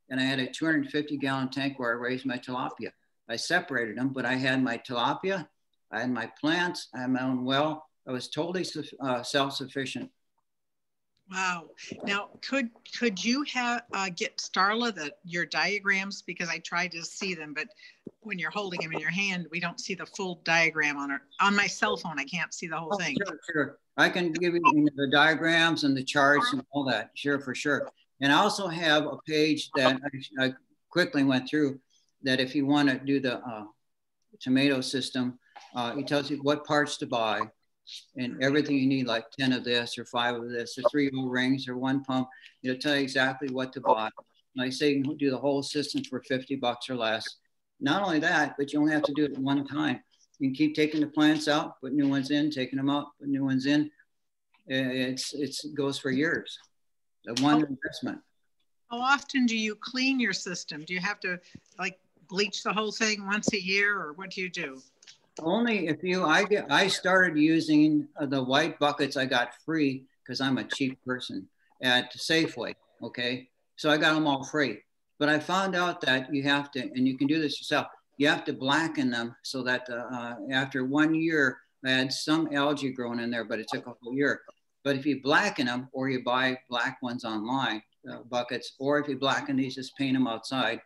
and I had a 250-gallon tank where I raised my tilapia. I separated them, but I had my tilapia, I had my plants, I had my own well. I was totally self-sufficient. Wow. Now, could you get Starla your diagrams, because I tried to see them, but when you're holding them in your hand, we don't see the full diagram on my cell phone. I can't see the whole thing. Sure. I can give you the diagrams and the charts and all that. Sure, for sure. And I also have a page that I quickly went through that if you want to do the tomato system, it tells you what parts to buy and everything you need, like 10 of this or 5 of this or 3 O-rings or 1 pump. It'll tell you exactly what to buy. Like I say, you can do the whole system for $50 or less. Not only that, but you only have to do it at one time. You can keep taking the plants out, put new ones in, taking them out, put new ones in. It goes for years. The one investment. How often do you clean your system? Do you have to like bleach the whole thing once a year, or what do you do? Only if I started using the white buckets I got free because I'm a cheap person at Safeway. Okay, so I got them all free. But I found out that you have to, and you can do this yourself, you have to blacken them so that after 1 year, I had some algae growing in there, but it took a whole year. But if you blacken them, or you buy black ones online, buckets, or if you blacken these, just paint them outside,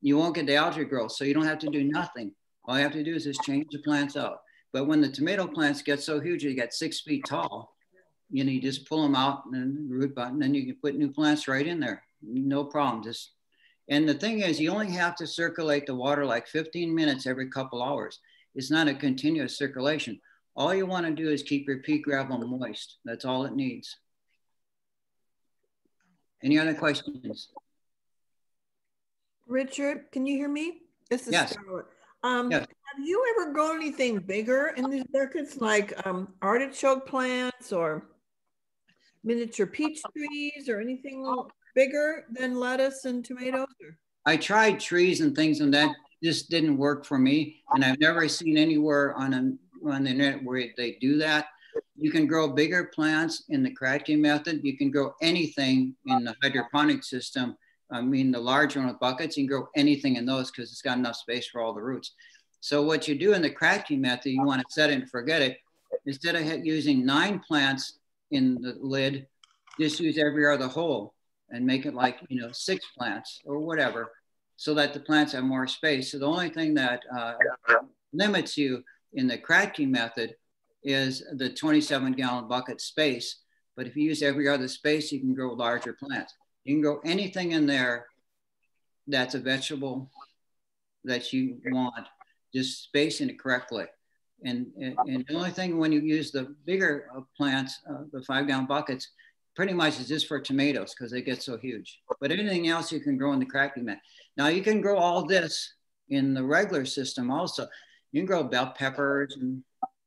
you won't get the algae growth. So you don't have to do nothing. All you have to do is just change the plants out. But when the tomato plants get so huge, you get 6 feet tall, you just pull them out and then root button, and you can put new plants right in there. No problem. And the thing is, you only have to circulate the water like 15 minutes every couple hours. It's not a continuous circulation. All you want to do is keep your pea gravel moist. That's all it needs. Any other questions? Richard, can you hear me? This is Yes. Scarlett. Yes. Have you ever grown anything bigger in these buckets, like artichoke plants or miniature peach trees or anything bigger than lettuce and tomatoes? I tried trees and things, and that just didn't work for me. And I've never seen anywhere on the internet where they do that. You can grow bigger plants in the Kratky method. You can grow anything in the hydroponic system I mean, the large one with buckets, you can grow anything in those because it's got enough space for all the roots. So what you do in the cracking method, you want to set it and forget it. Instead of using 9 plants in the lid, just use every other hole and make it like, 6 plants or whatever, so that the plants have more space. So the only thing that limits you in the cracking method is the 27-gallon bucket space. But if you use every other space, you can grow larger plants. You can grow anything in there that's a vegetable that you want, just spacing it correctly. And the only thing when you use the bigger plants, the 5-gallon buckets, pretty much is just for tomatoes because they get so huge. But anything else you can grow in the cracking mat. Now you can grow all this in the regular system also. You can grow bell peppers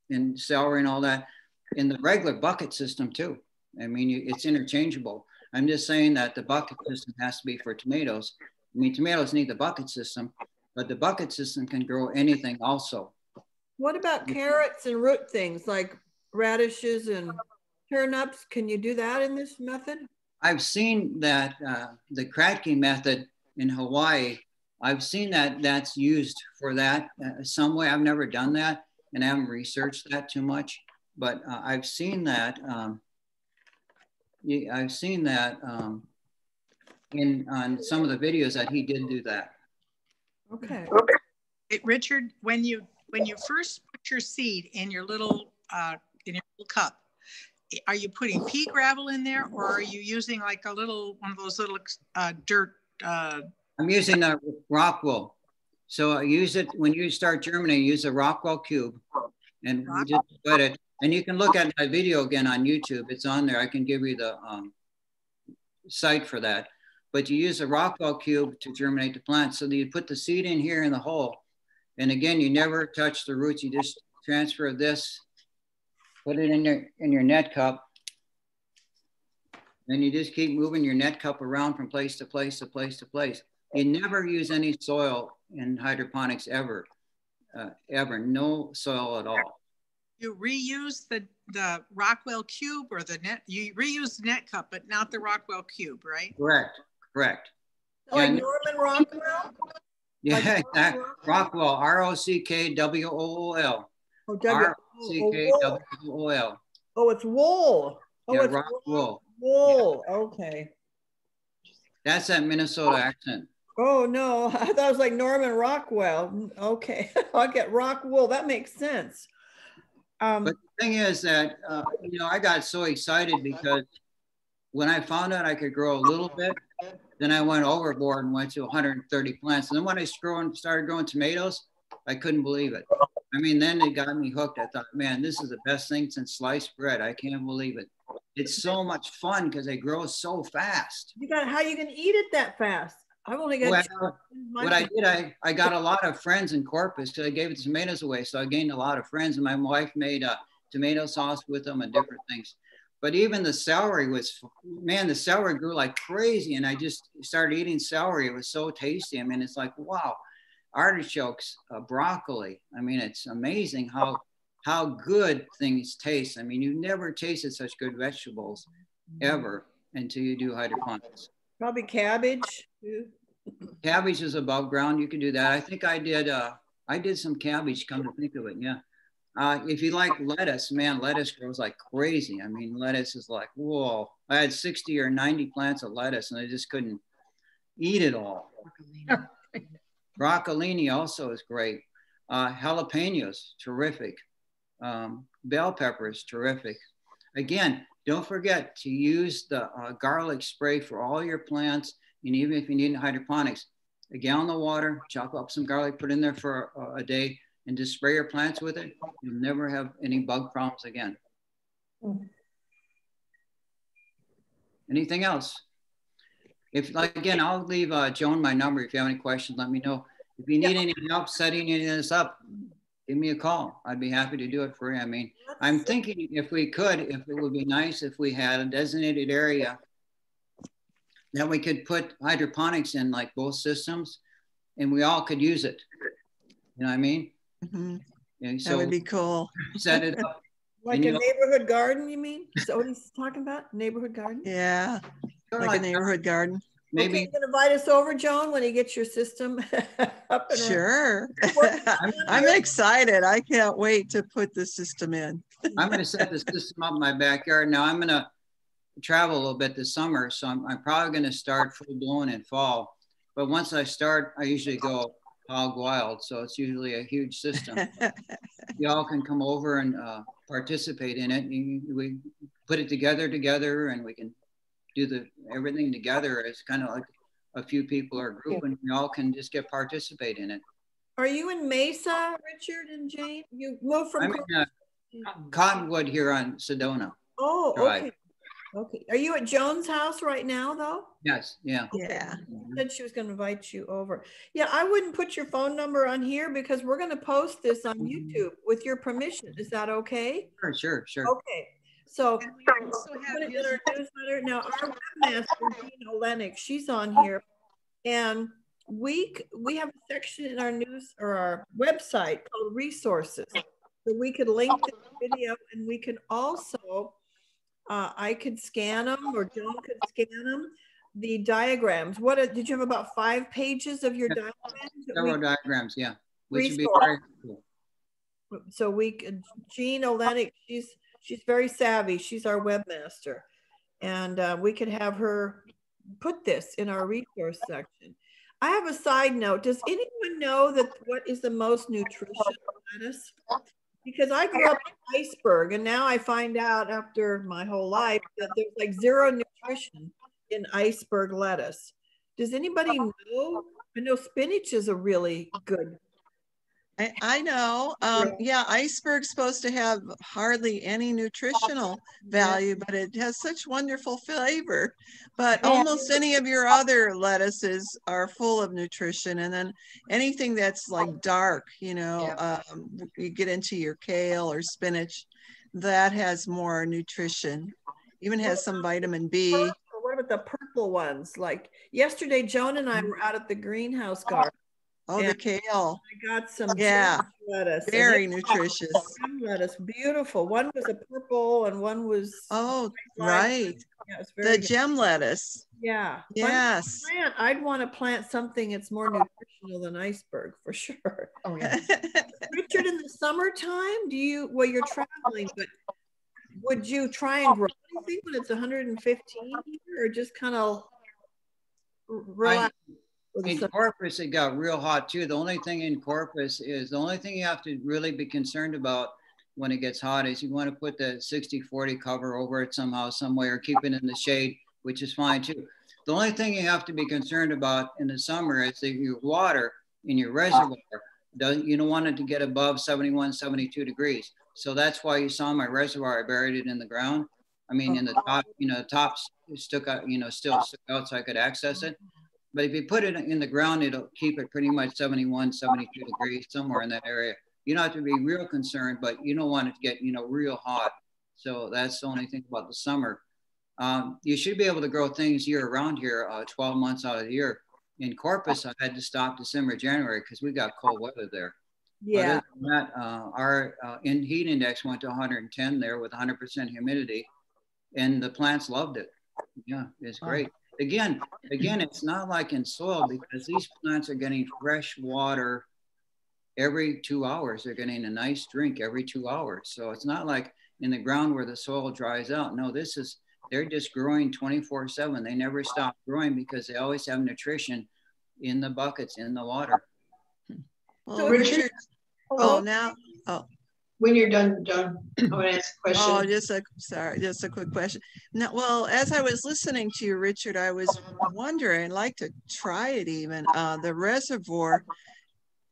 and celery and all that in the regular bucket system too. I mean, it's interchangeable. I'm just saying that the bucket system has to be for tomatoes. I mean, tomatoes need the bucket system, but the bucket system can grow anything also. What about carrots and root things like radishes and turnips? Can you do that in this method? I've seen that the cracking method in Hawaii, I've seen that that's used for that some way. I've never done that and I haven't researched that too much, but I've seen that. I've seen that on some of the videos that he did do that. Okay. Richard, when you first put your seed in your little cup, are you putting pea gravel in there, or are you using like one of those little dirt? I'm using a rock wool. So I use it when you start germinating. Use a rock wool cube, and we just put it. And you can look at my video again on YouTube. It's on there. I can give you the site for that. But you use a rock wool cube to germinate the plant. So that you put the seed in here in the hole. And again, you never touch the roots. You just transfer this, put it in your net cup. Then you just keep moving your net cup around from place to place to place to place. You never use any soil in hydroponics ever, ever. No soil at all. You reuse the Rockwell cube or the net. You reuse the net cup, but not the Rockwell cube, right? Correct. Correct. Like Norman Rockwell? Yeah, like Rockwell, R-O-C-K-W-O-O-L. R-O-C-K-W-O-O-L. Oh, it's wool. Oh, yeah, it's rock wool. Wool. Yeah. Okay. That's that Minnesota accent. Oh no, I thought it was like Norman Rockwell. Okay, I'll get rock wool. That makes sense. But the thing is that, I got so excited because when I found out I could grow a little bit, then I went overboard and went to 130 plants. And then when I started growing tomatoes, I couldn't believe it. I mean, then it got me hooked. I thought, man, this is the best thing since sliced bread. I can't believe it. It's so much fun because they grow so fast. How you can eat it that fast? I've only got. What I did, I got a lot of friends in Corpus because I gave the tomatoes away. So I gained a lot of friends, and my wife made tomato sauce with them and different things. But even the celery the celery grew like crazy, and I just started eating celery. It was so tasty. I mean, it's like, wow, artichokes, broccoli. I mean, it's amazing how good things taste. I mean, you never tasted such good vegetables ever until you do hydroponics. Probably cabbage. Cabbage is above ground. You can do that. I think I did some cabbage, come to think of it. Yeah. If you like lettuce, man, lettuce grows like crazy. I mean, lettuce is like, whoa. I had 60 or 90 plants of lettuce and I just couldn't eat it all. Broccolini also is great. Jalapenos, terrific. Bell peppers, terrific. Again, don't forget to use the garlic spray for all your plants. And even if you need hydroponics, a gallon of water, chop up some garlic, put in there for a day, and just spray your plants with it. You'll never have any bug problems again. Anything else? Again, I'll leave Joan my number. If you have any questions, let me know. If you need any help setting any of this up, give me a call. I'd be happy to do it for you. I mean, I'm thinking if it would be nice if we had a designated area that we could put hydroponics in, like both systems, and we all could use it. You know what I mean? Mm-hmm. And so that would be cool. Set it up. Like a neighborhood garden, you mean? Is that what he's talking about? Neighborhood garden? Yeah, like a neighborhood garden. maybe. Okay, you can invite us over, Joan, when you get your system up and Sure. running. I'm excited. I can't wait to put the system in. I'm going to set the system up in my backyard. Now I'm going to travel a little bit this summer, so I'm probably going to start full blown in fall. But once I start, I usually go hog wild. So it's usually a huge system. Y'all can come over and participate in it. We put it together, and we can do everything together. It's kind of like a few people or a group, and we all can just participate in it. Are you in Mesa, Richard and Jane? You moved from? I'm in Cottonwood here on Sedona. Oh, Drive. okay. Okay. Are you at Joan's house right now, though? Yes. Yeah. Yeah. Said she was going to invite you over. Yeah, I wouldn't put your phone number on here because we're going to post this on YouTube with your permission. Is that okay? Sure. Okay. So And we also have put it in our newsletter. Now, our webmaster, Jean Olenek, she's on here, and we have a section in our news or our website called resources. So we could link this video, and we can also. I could scan them, or Joan could scan them. The diagrams. Did you have about 5 pages of your diagrams? Several diagrams, yeah. Which would be Resource. very cool. So we could, Jean Olenek, she's very savvy. She's our webmaster. And we could have her put this in our resource section. I have a side note. Does anyone know what is the most nutritious lettuce? Because I grew up in Iceberg, and now I find out after my whole life that there's like 0 nutrition in iceberg lettuce. Does anybody know? I know spinach is a really good. I know. Yeah, iceberg's supposed to have hardly any nutritional value, but it has such wonderful flavor. But almost any of your other lettuces are full of nutrition. And then anything that's like dark, you get into your kale or spinach, that has more nutrition. Even has some vitamin B. What about the purple ones? Like yesterday, Joan and I were out at the greenhouse garden. Oh, the kale. I got some lettuce. Very nutritious. Lettuce, beautiful. One was a purple and one was. Oh, right. Yeah, it's very the gem lettuce. Yeah. Yes. I'd want to plant something that's more nutritional than iceberg for sure. Oh, yeah. Richard, in the summertime, you're traveling, but would you try and grow anything when it's 115 here, or just kind of relax? In Corpus, it got real hot too. The only thing in Corpus is the only thing you have to really be concerned about when it gets hot is you want to put the 60-40 cover over it somehow, some way, or keep it in the shade, which is fine too. The only thing you have to be concerned about in the summer is that your water in your reservoir, you don't want it to get above 71, 72 degrees. So that's why you saw my reservoir, I buried it in the ground. I mean, in the top, the top stuck out, still stuck out so I could access it. But if you put it in the ground, it'll keep it pretty much 71, 72 degrees, somewhere in that area. You don't have to be real concerned, but you don't want it to get, real hot. So that's the only thing about the summer. You should be able to grow things year round here, 12 months out of the year. In Corpus, I had to stop December, January because we got cold weather there. Yeah. But other than that, our heat index went to 110 there with 100% humidity, and the plants loved it. Yeah, it's great. Again, it's not like in soil because these plants are getting fresh water every 2 hours. They're getting a nice drink every 2 hours. So it's not like in the ground where the soil dries out. No, they're just growing 24/7. They never stop growing because they always have nutrition in the buckets, in the water. Well, So Richard, when you're done, John, I want to ask a question. Oh, just a quick question. Now, well, as I was listening to you, Richard, I was wondering, I'd like to try it even. The reservoir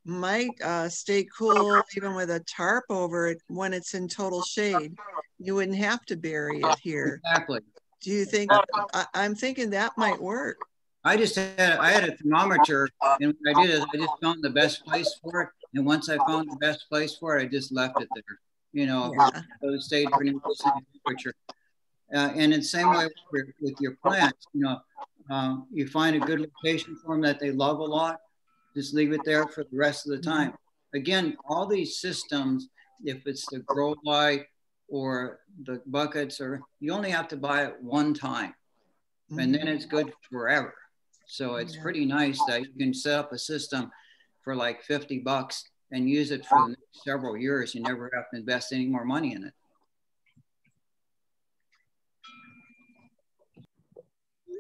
might stay cool even with a tarp over it when it's in total shade. You wouldn't have to bury it here. Exactly. Do you think, I'm thinking that might work. I had a thermometer, and what I did is I just found the best place for it. And once I found the best place for it, I just left it there. So it stayed pretty much the same temperature. And in the same way with your plants, you find a good location for them that they love a lot, just leave it there for the rest of the time. Again, all these systems, if it's the grow light or the buckets, you only have to buy it one time, and then it's good forever. So it's Yeah. pretty nice that you can set up a system for like $50 and use it for the next several years. You never have to invest any more money in it.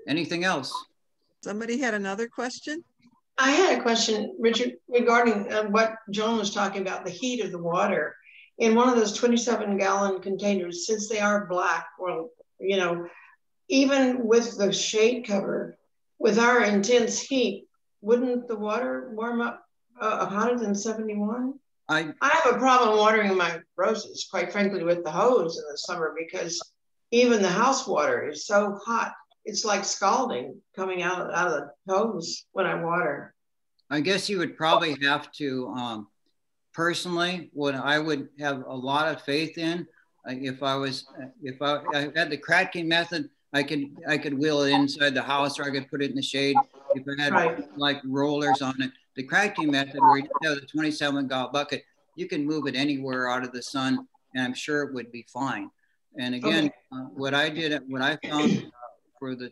Anything else? Somebody had another question? I had a question, Richard, regarding what Joan was talking about, the heat of the water. In one of those 27-gallon containers, since they are black, well, you know, even with the shade cover, with our intense heat, wouldn't the water warm up hotter than 71? I have a problem watering my roses, quite frankly, with the hose in the summer, because even the house water is so hot. It's like scalding coming out of the hose when I water. I guess you would probably have to, personally, what I would have a lot of faith in, if I had the cracking method, I could wheel it inside the house, or I could put it in the shade. If I had like rollers on it, the cracking method where you have the 27-gallon bucket, you can move it anywhere out of the sun, and I'm sure it would be fine. And again, what I found for the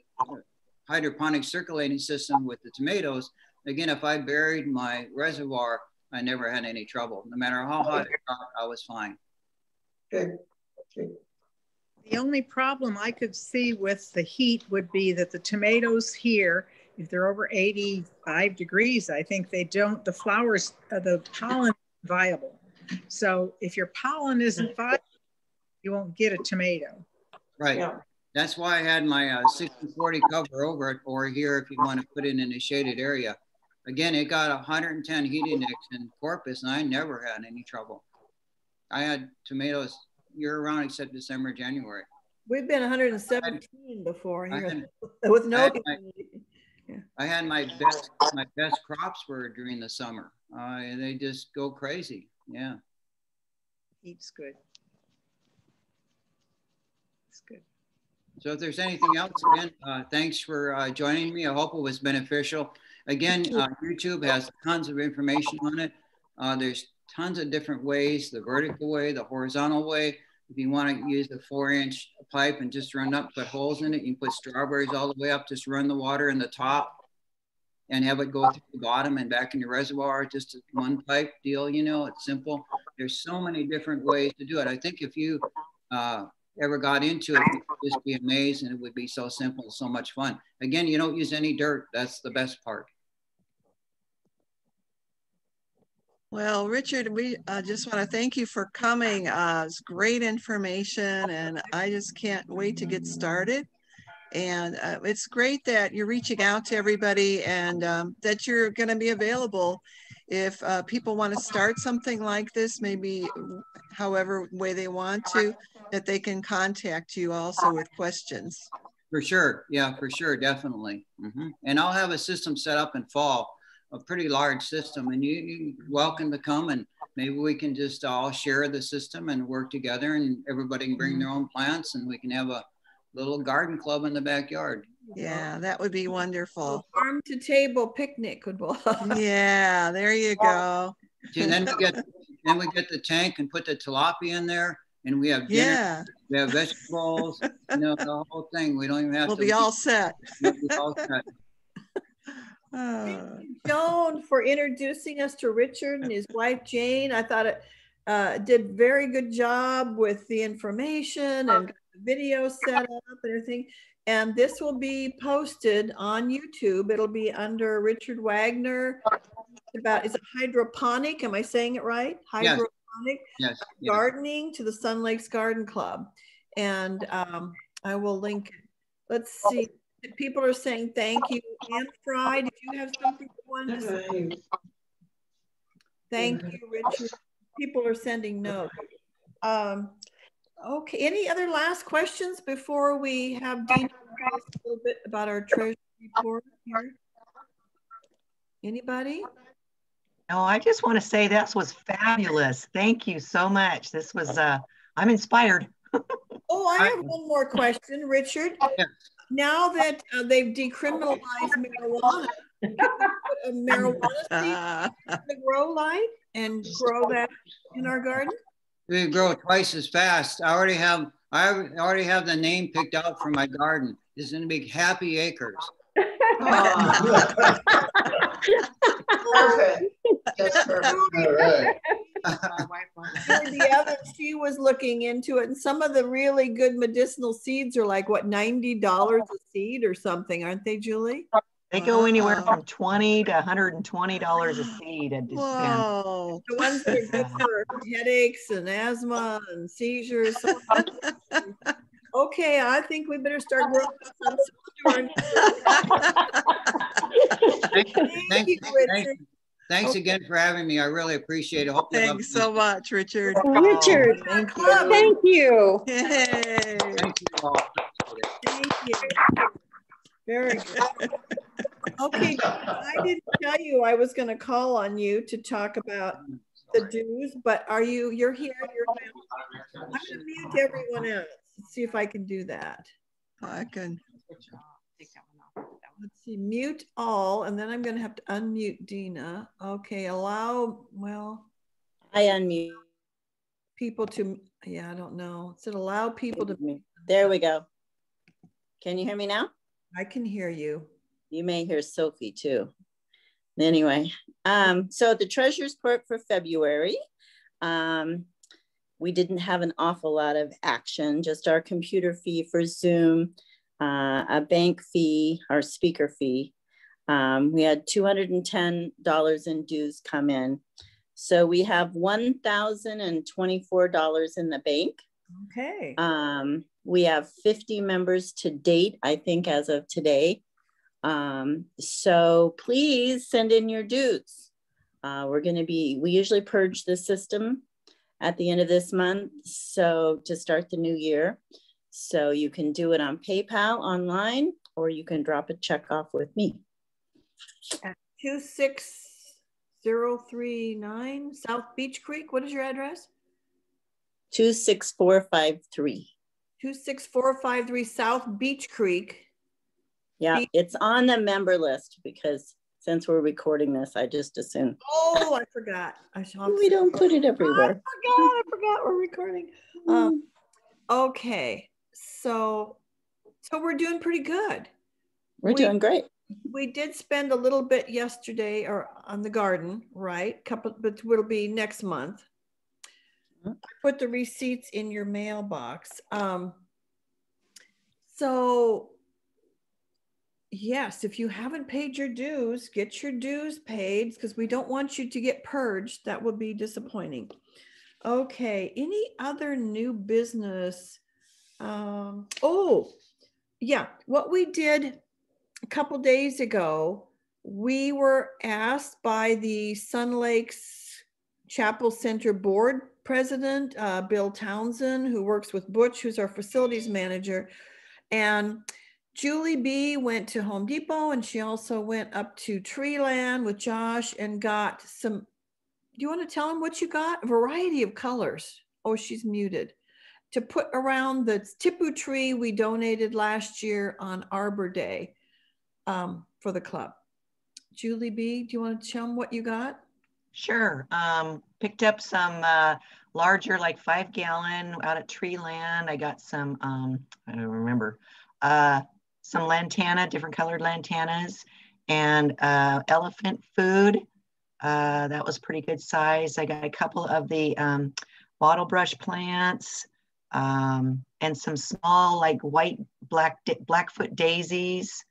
hydroponic circulating system with the tomatoes, again, if I buried my reservoir, I never had any trouble. No matter how hot it got, I was fine. Good. The only problem I could see with the heat would be that the tomatoes here, if they're over 85 degrees, I think the flowers, the pollen is viable. So if your pollen isn't viable, you won't get a tomato. Right. Yeah. That's why I had my 60-40 cover over it, or here if you want to put it in a shaded area. Again, it got 110 heat index in Corpus, and I never had any trouble. I had tomatoes year-round except December, January. We've been 117 before here with no. I had my best crops were during the summer. They just go crazy. Yeah. Heat's good. It's good. So if there's anything else, again, thanks for joining me. I hope it was beneficial. Again, YouTube has tons of information on it. There's tons of different ways, the vertical way, the horizontal way. If you want to use a 4-inch pipe and just run up, put holes in it, you can put strawberries all the way up, just run the water in the top and have it go through the bottom and back in your reservoir, just a one pipe deal, you know, it's simple. There's so many different ways to do it. I think if you ever got into it, you'd just be amazed, and it would be so simple, so much fun. Again, you don't use any dirt. That's the best part. Well, Richard, we just want to thank you for coming. It's great information, and I just can't wait to get started. And it's great that you're reaching out to everybody, and that you're going to be available if people want to start something like this, maybe however way they want to, that they can contact you also with questions. For sure. Yeah, for sure. Definitely. And I'll have a system set up in fall, a pretty large system, and you're welcome to come, and maybe we can just all share the system and work together, and everybody can bring their own plants, and we can have a little garden club in the backyard. Yeah, that would be wonderful. Farm to table picnic would work. Yeah, there you go. And then we get the tank and put the tilapia in there, and we have dinner. Yeah. We have vegetables, you know, the whole thing. We don't even have to. We'll be all set. We'll be all set. Thank you, Joan, for introducing us to Richard and his wife, Jane. I thought it did very good job with the information and the video set up and everything. And this will be posted on YouTube. It'll be under Richard Wagner. Is it hydroponic? Am I saying it right? Hydroponic. Yes. Gardening to the Sun Lakes Garden Club. And I will link it. Let's see. People are saying thank you. Anne Fry, did you have something you wanted to say? Thank you, Richard. People are sending notes. Okay, any other last questions before we have Dean tell us a little bit about our treasury report here? Anybody? No, I just want to say this was fabulous. Thank you so much. This was, I'm inspired. Oh, I have one more question, Richard. Yes. Now that they've decriminalized marijuana, can we put a marijuana seed in the grow light and grow that in our garden? We grow twice as fast. I already have the name picked out for my garden. It's going to be Happy Acres. Perfect. Just perfect. All right. The other, she was looking into it, and some of the really good medicinal seeds are like what, $90 a seed or something, aren't they, Julie? They go anywhere from $20 to $120 a seed. It depends. Whoa. The ones that are good for headaches and asthma and seizures. Okay, I think we better start growing some. Thank you, Richard. Thanks again for having me. I really appreciate it. Thanks so much, Richard. Richard, Thank you. thank you. Yay. Thank you all. Thank you. Very good. Okay, I didn't tell you I was going to call on you to talk about the dues, but you're here. I'm going to mute everyone else. Let's see if I can do that. I can. Let's see, mute all, and then I'm going to have to unmute Dina. Okay, allow, well. I unmute. People to, yeah, I don't know. It said allow people to. There we go. Can you hear me now? I can hear you. You may hear Sophie too. Anyway, so the treasurer's report for February, we didn't have an awful lot of action, just our computer fee for Zoom, a bank fee, our speaker fee. We had $210 in dues come in. So we have $1,024 in the bank. Okay. We have 50 members to date, I think, as of today. So please send in your dues. We usually purge the system at the end of this month, so to start the new year. So you can do it on PayPal online, or you can drop a check off with me. At 26039 South Beach Creek. What is your address? 26453. 26453 South Beach Creek. Yeah, it's on the member list because since we're recording this, I just assumed. Oh, I forgot. We don't put it everywhere. I forgot we're recording. Okay, so we're doing pretty good. We're doing great. We did spend a little bit yesterday or on the garden, right? But it'll be next month. I put the receipts in your mailbox. So yes, if you haven't paid your dues, get your dues paid because we don't want you to get purged. That would be disappointing. Okay, any other new business? Oh, yeah, what we did a couple days ago, we were asked by the Sun Lakes Chapel Center Board President, Bill Townsend, who works with Butch, who's our facilities manager, and Julie B went to Home Depot, and she also went up to Treeland with Josh and got some. Do you want to tell them what you got? A variety of colors. Oh, she's muted. To put around the tipu tree we donated last year on Arbor Day for the club. Julie B, do you want to tell them what you got? Sure. Picked up some larger, like 5 gallon out at Treeland. I got some, I don't remember, some lantana, different colored lantanas, and elephant food. That was pretty good size. I got a couple of the bottle brush plants and some small, like white, blackfoot daisies.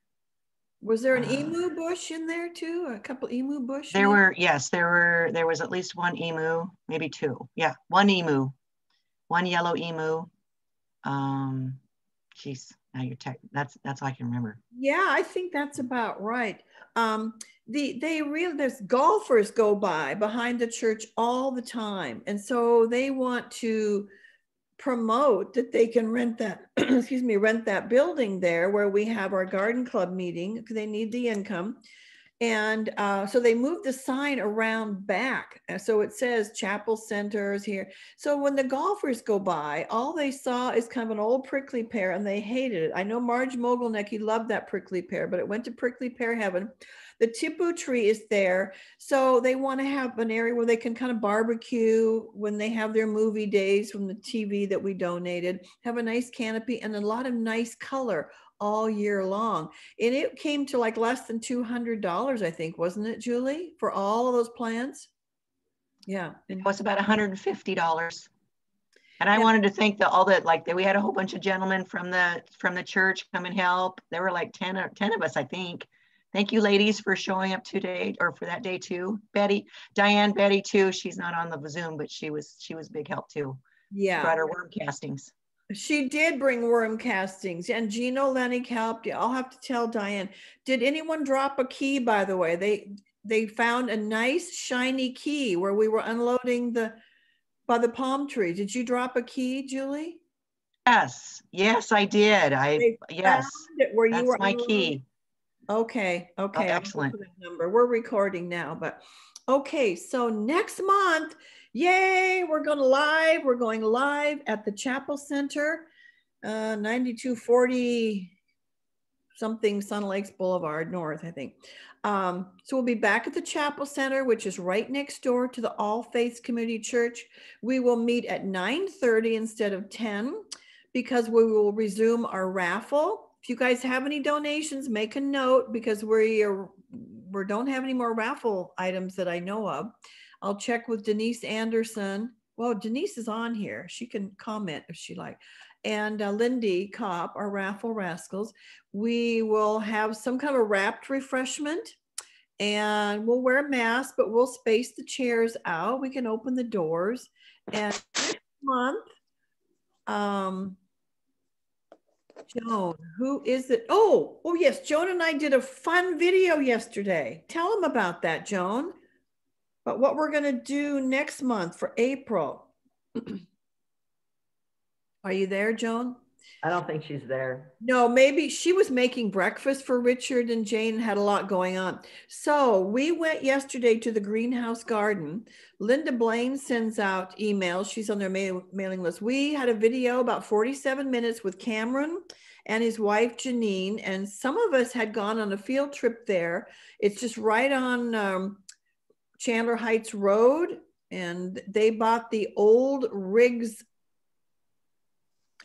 Was there an emu bush in there too? A couple emu bush? There were, yes, there was at least one emu, maybe 2. Yeah, one emu, one yellow emu. Geez, now you're that's all I can remember. Yeah, I think that's about right. There's golfers go by behind the church all the time, and so they want to promote that they can rent that rent that building there where we have our garden club meeting because they need the income. And so they moved the sign around back. So it says Chapel Centers here. So when the golfers go by, all they saw is kind of an old prickly pear and they hated it. I know Marge Mogilnicki loved that prickly pear, but it went to prickly pear heaven. The tipu tree is there. So they want to have an area where they can kind of barbecue when they have their movie days from the TV that we donated, have a nice canopy and a lot of nice color all year long. And it came to like less than $200, I think, wasn't it, Julie, for all of those plants? Yeah. It was about $150. And I wanted to thank we had a whole bunch of gentlemen from the church come and help. There were like 10 of us, I think. Thank you, ladies, for showing up today, or for that day too. Betty too. She's not on the Zoom, but she was big help too. Yeah. She brought her worm castings. She did bring worm castings, and Gino Lennick helped. I'll have to tell Diane. Did anyone drop a key, by the way? They found a nice shiny key where we were unloading by the palm tree. Did you drop a key, Julie? Yes, I did. Yes, where you that's were my unloading? Key. Okay. Oh, excellent. Number. We're recording now, but okay. So next month, yay, we're going live at the Chapel Center, 9240 something Sun Lakes Boulevard North, I think. So we'll be back at the Chapel Center, which is right next door to the All Faiths Community Church. We will meet at 9:30 instead of 10, because we will resume our raffle. If you guys have any donations, make a note, because we don't have any more raffle items that I know of. I'll check with Denise Anderson. Well, Denise is on here. She can comment if she like. And Lindy Kopp, our raffle rascals. We will have some kind of a wrapped refreshment, and we'll wear a mask, but we'll space the chairs out. We can open the doors. And next month, Joan, who is it? Oh yes, Joan and I did a fun video yesterday. Tell them about that, Joan. But what we're going to do next month for April. Are you there, Joan? I don't think she's there. No, maybe she was making breakfast for Richard and Jane, had a lot going on. So we went yesterday to the greenhouse garden. Linda Blaine sends out emails. She's on their mailing list. We had a video about 47 minutes with Cameron and his wife, Janine. And some of us had gone on a field trip there. It's just right on Chandler Heights Road. And they bought the old Riggs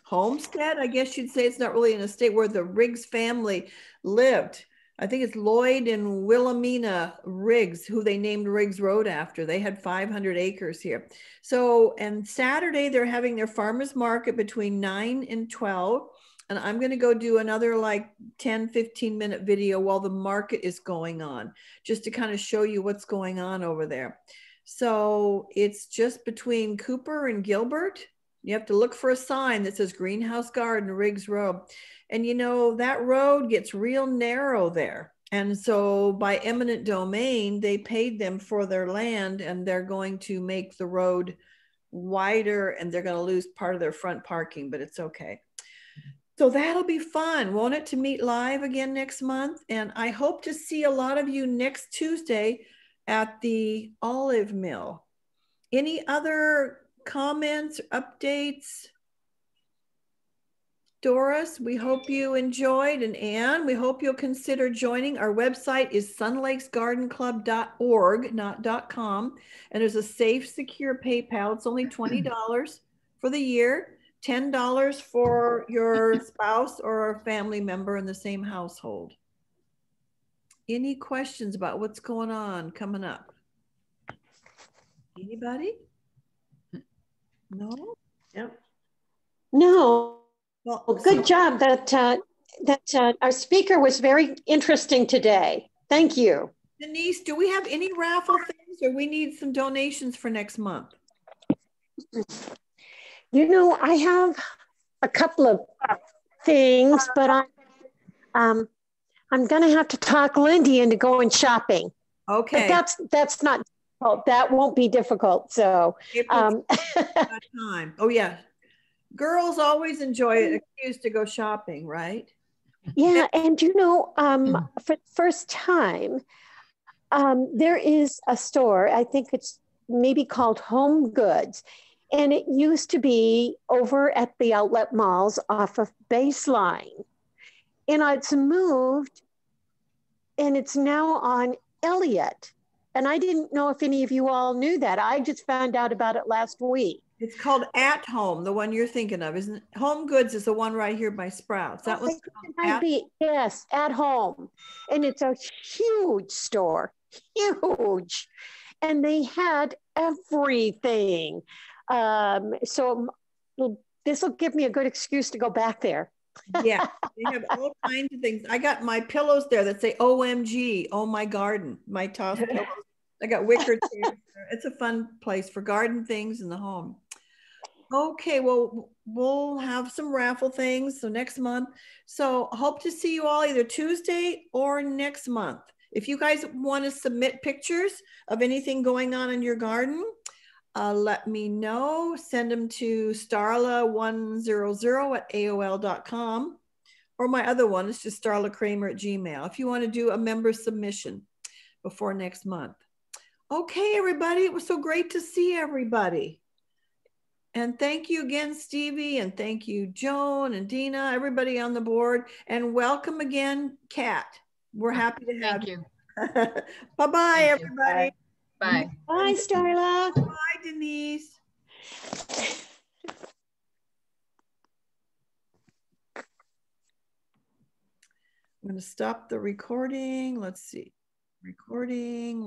homestead, I guess you'd say. It's not really an estate, where the Riggs family lived. I think it's Lloyd and Wilhelmina Riggs, who they named Riggs Road after. They had 500 acres here. So, and Saturday they're having their farmers market between 9 and 12. And I'm going to go do another like 10, 15 minute video while the market is going on, just to kind of show you what's going on over there. So it's just between Cooper and Gilbert. You have to look for a sign that says Greenhouse Garden, Riggs Road. And you know, that road gets real narrow there. And so by eminent domain, they paid them for their land, and they're going to make the road wider, and they're going to lose part of their front parking, but it's okay. So that'll be fun, won't it, to meet live again next month? And I hope to see a lot of you next Tuesday at the Olive Mill. Any other comments, updates? Doris, we hope you enjoyed. And Anne, we hope you'll consider joining. Our website is sunlakesgardenclub.org, not .com. And there's a safe, secure PayPal. It's only $20 for the year, $10 for your spouse or a family member in the same household. Any questions about what's going on coming up? Anybody? No? Yep. No. Well, good job. That our speaker was very interesting today. Thank you. Denise, do we have any raffle things, or we need some donations for next month? You know, I have a couple of things, but I'm going to have to talk Lindy into going shopping. Okay. But that's not difficult. That won't be difficult. So time. Oh yeah. Girls always enjoy an excuse to go shopping, right? Yeah, and you know, for the first time, there is a store, I think it's maybe called Home Goods, and it used to be over at the outlet malls off of Baseline. And it's moved, and it's now on Elliott. And I didn't know if any of you all knew that. I just found out about it last week. It's called At Home, the one you're thinking of, isn't it? Home Goods is the one right here by Sprouts. That was yes, At Home. And it's a huge store, huge. And they had everything. So this will give me a good excuse to go back there. Yeah, they have all kinds of things. I got my pillows there that say OMG, oh my garden, my toss pillows. I got wicker chairs. It's a fun place for garden things in the home. Okay, well, we'll have some raffle things so next month. So hope to see you all either Tuesday or next month. If you guys want to submit pictures of anything going on in your garden, let me know. Send them to starla100@aol.com, or my other one is just starlakramer@gmail if you want to do a member submission before next month. Okay, everybody, it was so great to see everybody. And thank you again, Stevie, and thank you, Joan and Dina, everybody on the board, and welcome again, Kat. We're happy to have you. Bye-bye, everybody. Bye. Bye, Starla. Bye, Denise. I'm going to stop the recording. Let's see. Recording.